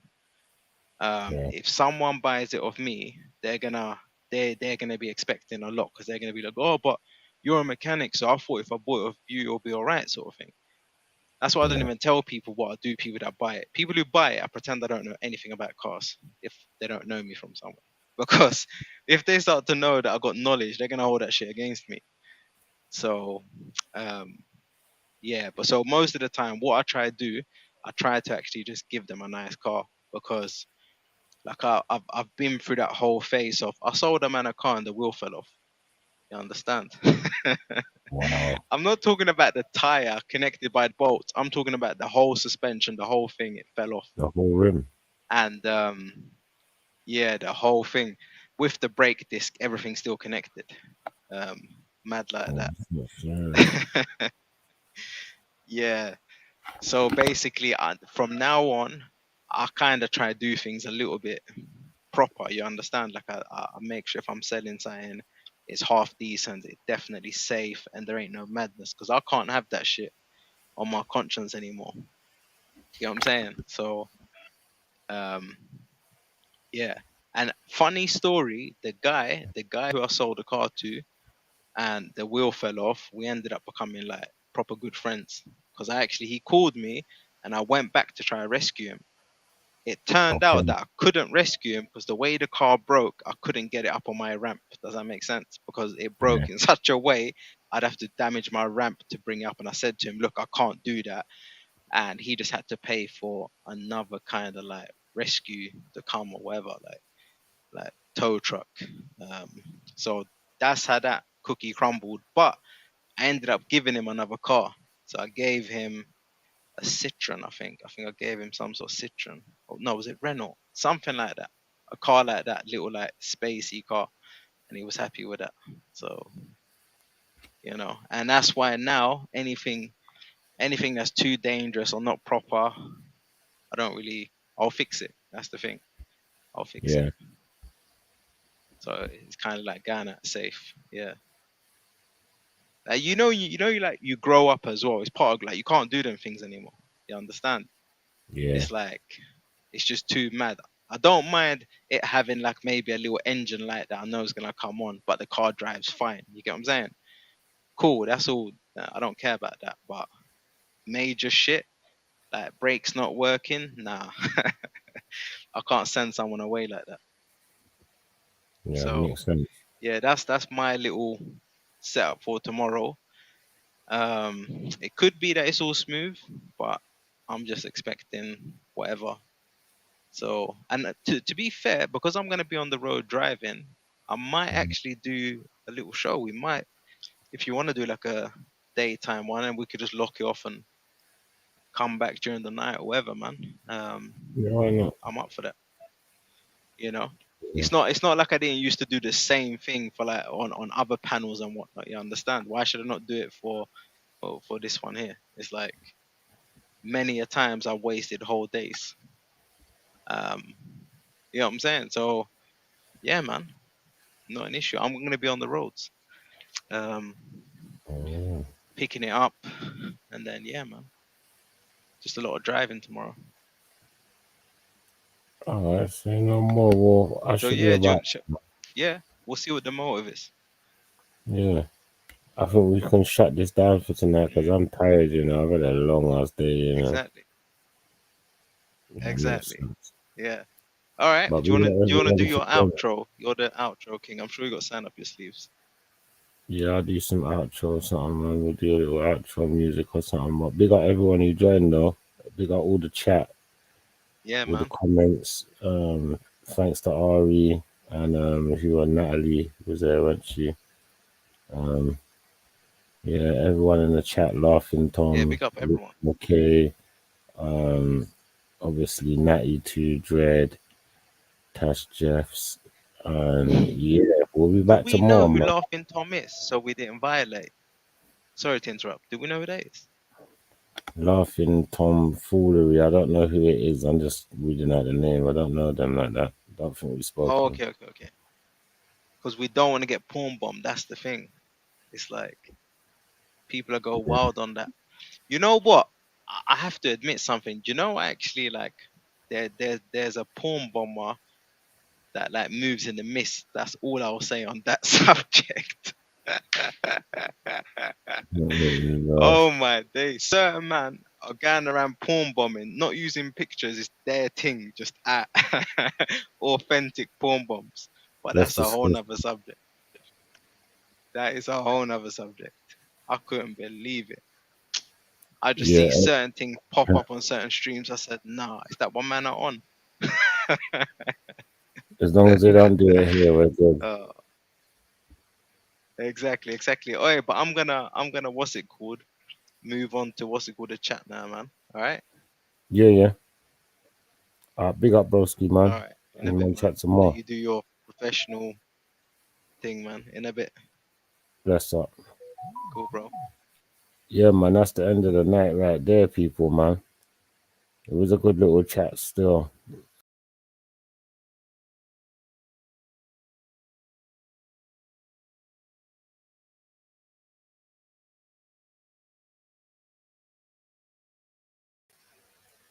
If someone buys it off me, they're gonna be expecting a lot, because they're gonna be like, oh, but you're a mechanic, so I thought if I bought it off you, it'll be all right, sort of thing. That's why I don't even tell people what I do. People that buy it, people who buy it, I pretend I don't know anything about cars if they don't know me from somewhere. Because if they start to know that I got knowledge, they're gonna hold that shit against me. So, yeah. But so most of the time, what I try to do, I try to actually just give them a nice car, because like I've been through that whole phase of I sold a man a car and the wheel fell off. You understand? Wow. I'm not talking about the tire connected by bolts. I'm talking about the whole suspension, the whole thing. It fell off. The whole rim. And yeah, the whole thing with the brake disc, everything's still connected. Mad like that. Yeah. So basically, from now on, I kind of try to do things a little bit proper. You understand? Like I make sure if I'm selling something, it's half decent, it's definitely safe, and there ain't no madness, because I can't have that shit on my conscience anymore. You know what I'm saying? So, yeah. And funny story, the guy who I sold the car to, and the wheel fell off, we ended up becoming like proper good friends, because he called me and I went back to try to rescue him. It turned out that I couldn't rescue him because the way the car broke, I couldn't get it up on my ramp. Does that make sense? Because it broke in such a way, I'd have to damage my ramp to bring it up. And I said to him, look, I can't do that. And he just had to pay for another kind of like rescue to come or whatever, like tow truck. So that's how that cookie crumbled. But I ended up giving him another car. So I gave him a Citroen, I think I gave him some sort of Citroen. Oh, no, was it Renault? Something like that. A car like that, little like spacey car. And he was happy with that. So, you know, and that's why now anything that's too dangerous or not proper, I'll fix it. That's the thing. I'll fix it. So it's kind of like Ghana safe. Yeah. You grow up as well. It's part of like, you can't do them things anymore. You understand? Yeah. It's like, it's just too mad. I don't mind it having like maybe a little engine light that I know is gonna come on, but the car drives fine. You get what I'm saying? Cool, that's all. I don't care about that. But major shit, like brakes not working, nah. I can't send someone away like that. Yeah, so makes sense. Yeah, that's my little setup for tomorrow. It could be that it's all smooth, but I'm just expecting whatever. So, and to be fair, because I'm going to be on the road driving, I might actually do a little show. We might, if you want to do like a daytime one, and we could just lock it off and come back during the night or whatever, man. Yeah, why not? I'm up for that. You know, it's not like I didn't used to do the same thing for like on other panels and whatnot. You understand? Why should I not do it for this one here? It's like many a times I wasted whole days. You know what I'm saying? So, yeah, man, not an issue. I'm going to be on the roads, picking it up, and then, yeah, man, just a lot of driving tomorrow. All right, say no more. Well, I should be about. Yeah, we'll see what the motive is. Yeah, I think we can shut this down for tonight because I'm tired. You know, I've had a long ass day. You know. Exactly. Yeah. All right. Do you want to do your outro? You're the outro king. I'm sure you got sand up your sleeves. Yeah, I'll do some outro or something, man. We'll do a little outro music or something. But big up everyone who joined, though. Big up all the chat. Yeah, all man. the comments. Thanks to Ari and who Natalie was there, wasn't she? Yeah, everyone in the chat, Laughing Tom. Yeah, big up everyone. Okay. Obviously Natty too, Dread, Tash Jeffs, yeah, we'll be back tomorrow. We know who Laughing Tom is, so we didn't violate. Sorry to interrupt. Do we know who that is? Laughing Tom Foolery. I don't know who it is. I'm just reading out the name. I don't know them like that. I don't think we spoke. Oh, okay. Because we don't want to get porn bombed. That's the thing. It's like people are go wild on that. You know what? I have to admit something. You know, actually, like there's a porn bomber that like moves in the mist. That's all I'll say on that subject. Oh my days, certain man. are going around porn bombing, not using pictures, is their thing, just at authentic porn bombs. But that's a whole nother subject. That is a whole nother subject. I couldn't believe it. I just see certain things pop up on certain streams. I said, nah, is that one man are on? As long as they don't do it here, we're good. Exactly. Oh, yeah, but I'm gonna what's it called? Move on to the chat now, man. All right. Yeah. Big up, broski, man. All right. In a bit, chat some more. You do your professional thing, man. In a bit. Bless up. Cool, bro. Yeah, man. That's the end of the night right there, people, man. It was a good little chat still.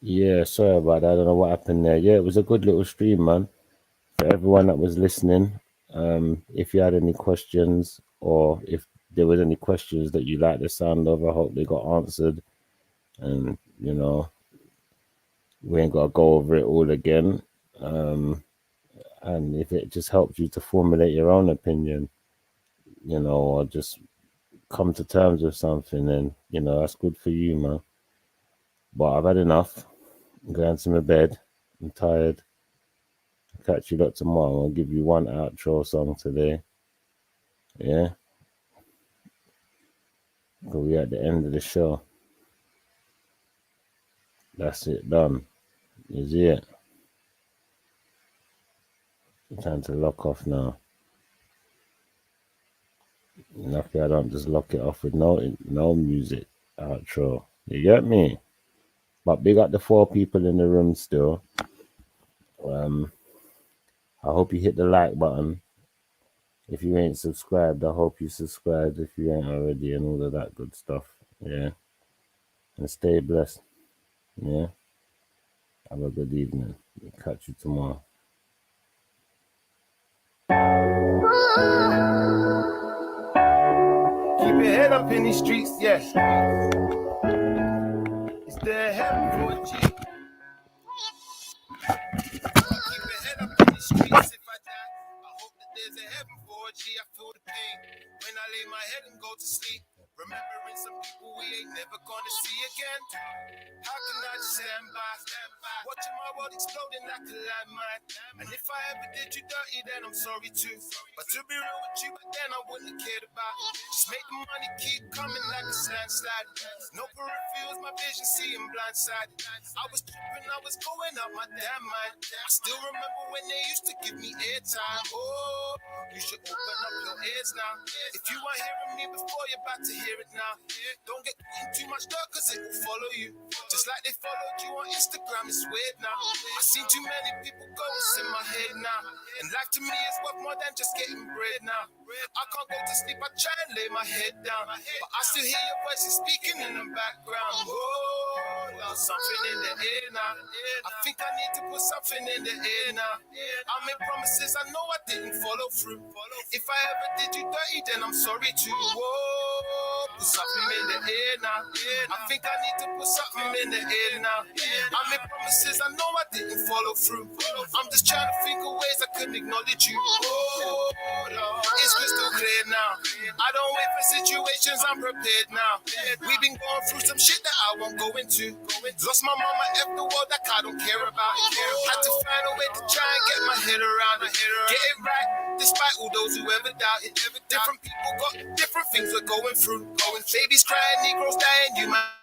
Yeah, sorry about that. I don't know what happened there. Yeah, it was a good little stream, man. For everyone that was listening, if you had any questions or if there was any questions that you like the sound of, I hope they got answered. And, you know, we ain't got to go over it all again. And if it just helps you to formulate your own opinion, you know, or just come to terms with something, then, you know, that's good for you, man. But I've had enough. I'm going to my bed. I'm tired. I'll catch you lot tomorrow. I'll give you one outro song today. Yeah. Because we're at the end of the show. That's it. Done. Is it? Time to lock off now. Lucky I don't just lock it off with no music outro. You get me? But big up the 4 people in the room still. I hope you hit the like button. If you ain't subscribed, I hope you subscribed if you ain't already and all of that good stuff. Yeah. And stay blessed. Yeah. Have a good evening. We'll catch you tomorrow. Keep your head up in these streets, yes. Is there heaven for a G? Keep your head up in these streets. If I die, I hope that there's a heaven for a G. I feel the pain when I lay my head and go to sleep. Remembering some people we ain't never gonna see again. How can I just stand by, watching my world exploding like a landmine? And if I ever did you dirty, then I'm sorry too. But to be real with you, but then I wouldn't have cared about it. Just make the money keep coming like a landslide. No peripherals, my vision seeing blindsided. I was tripping, I was going out my damn mind. I still remember when they used to give me airtime. Oh, you should open up your ears now. If you weren't hearing me before, you're about to hear it now. Don't get in too much dirt, cause it will follow you. Just like they followed you on Instagram, it's weird now. I seen too many people go, it's in my head now. And life to me is worth more than just getting bread now. I can't go to sleep, I try and lay my head down. But I still hear your voices speaking in the background. Oh, Lord, something in the air now. I think I need to put something in the air now. I made promises I know I didn't follow through. If I ever did you dirty, then I'm sorry too. Whoa, put something in the air now. I think I need to put something in the air now. I made promises I know I didn't follow through. I'm just trying to think of ways I couldn't acknowledge you. Oh, Lord, it's crystal clear now. I don't wait for situations, I'm prepared now. We've been going through some shit that I won't go into. Lost my mama, F the world that I don't care about. Had to find a way to try and get my head around it. Get it right, despite all those who ever doubted. Different people got different things we're going through. Babies crying, Negroes dying, you might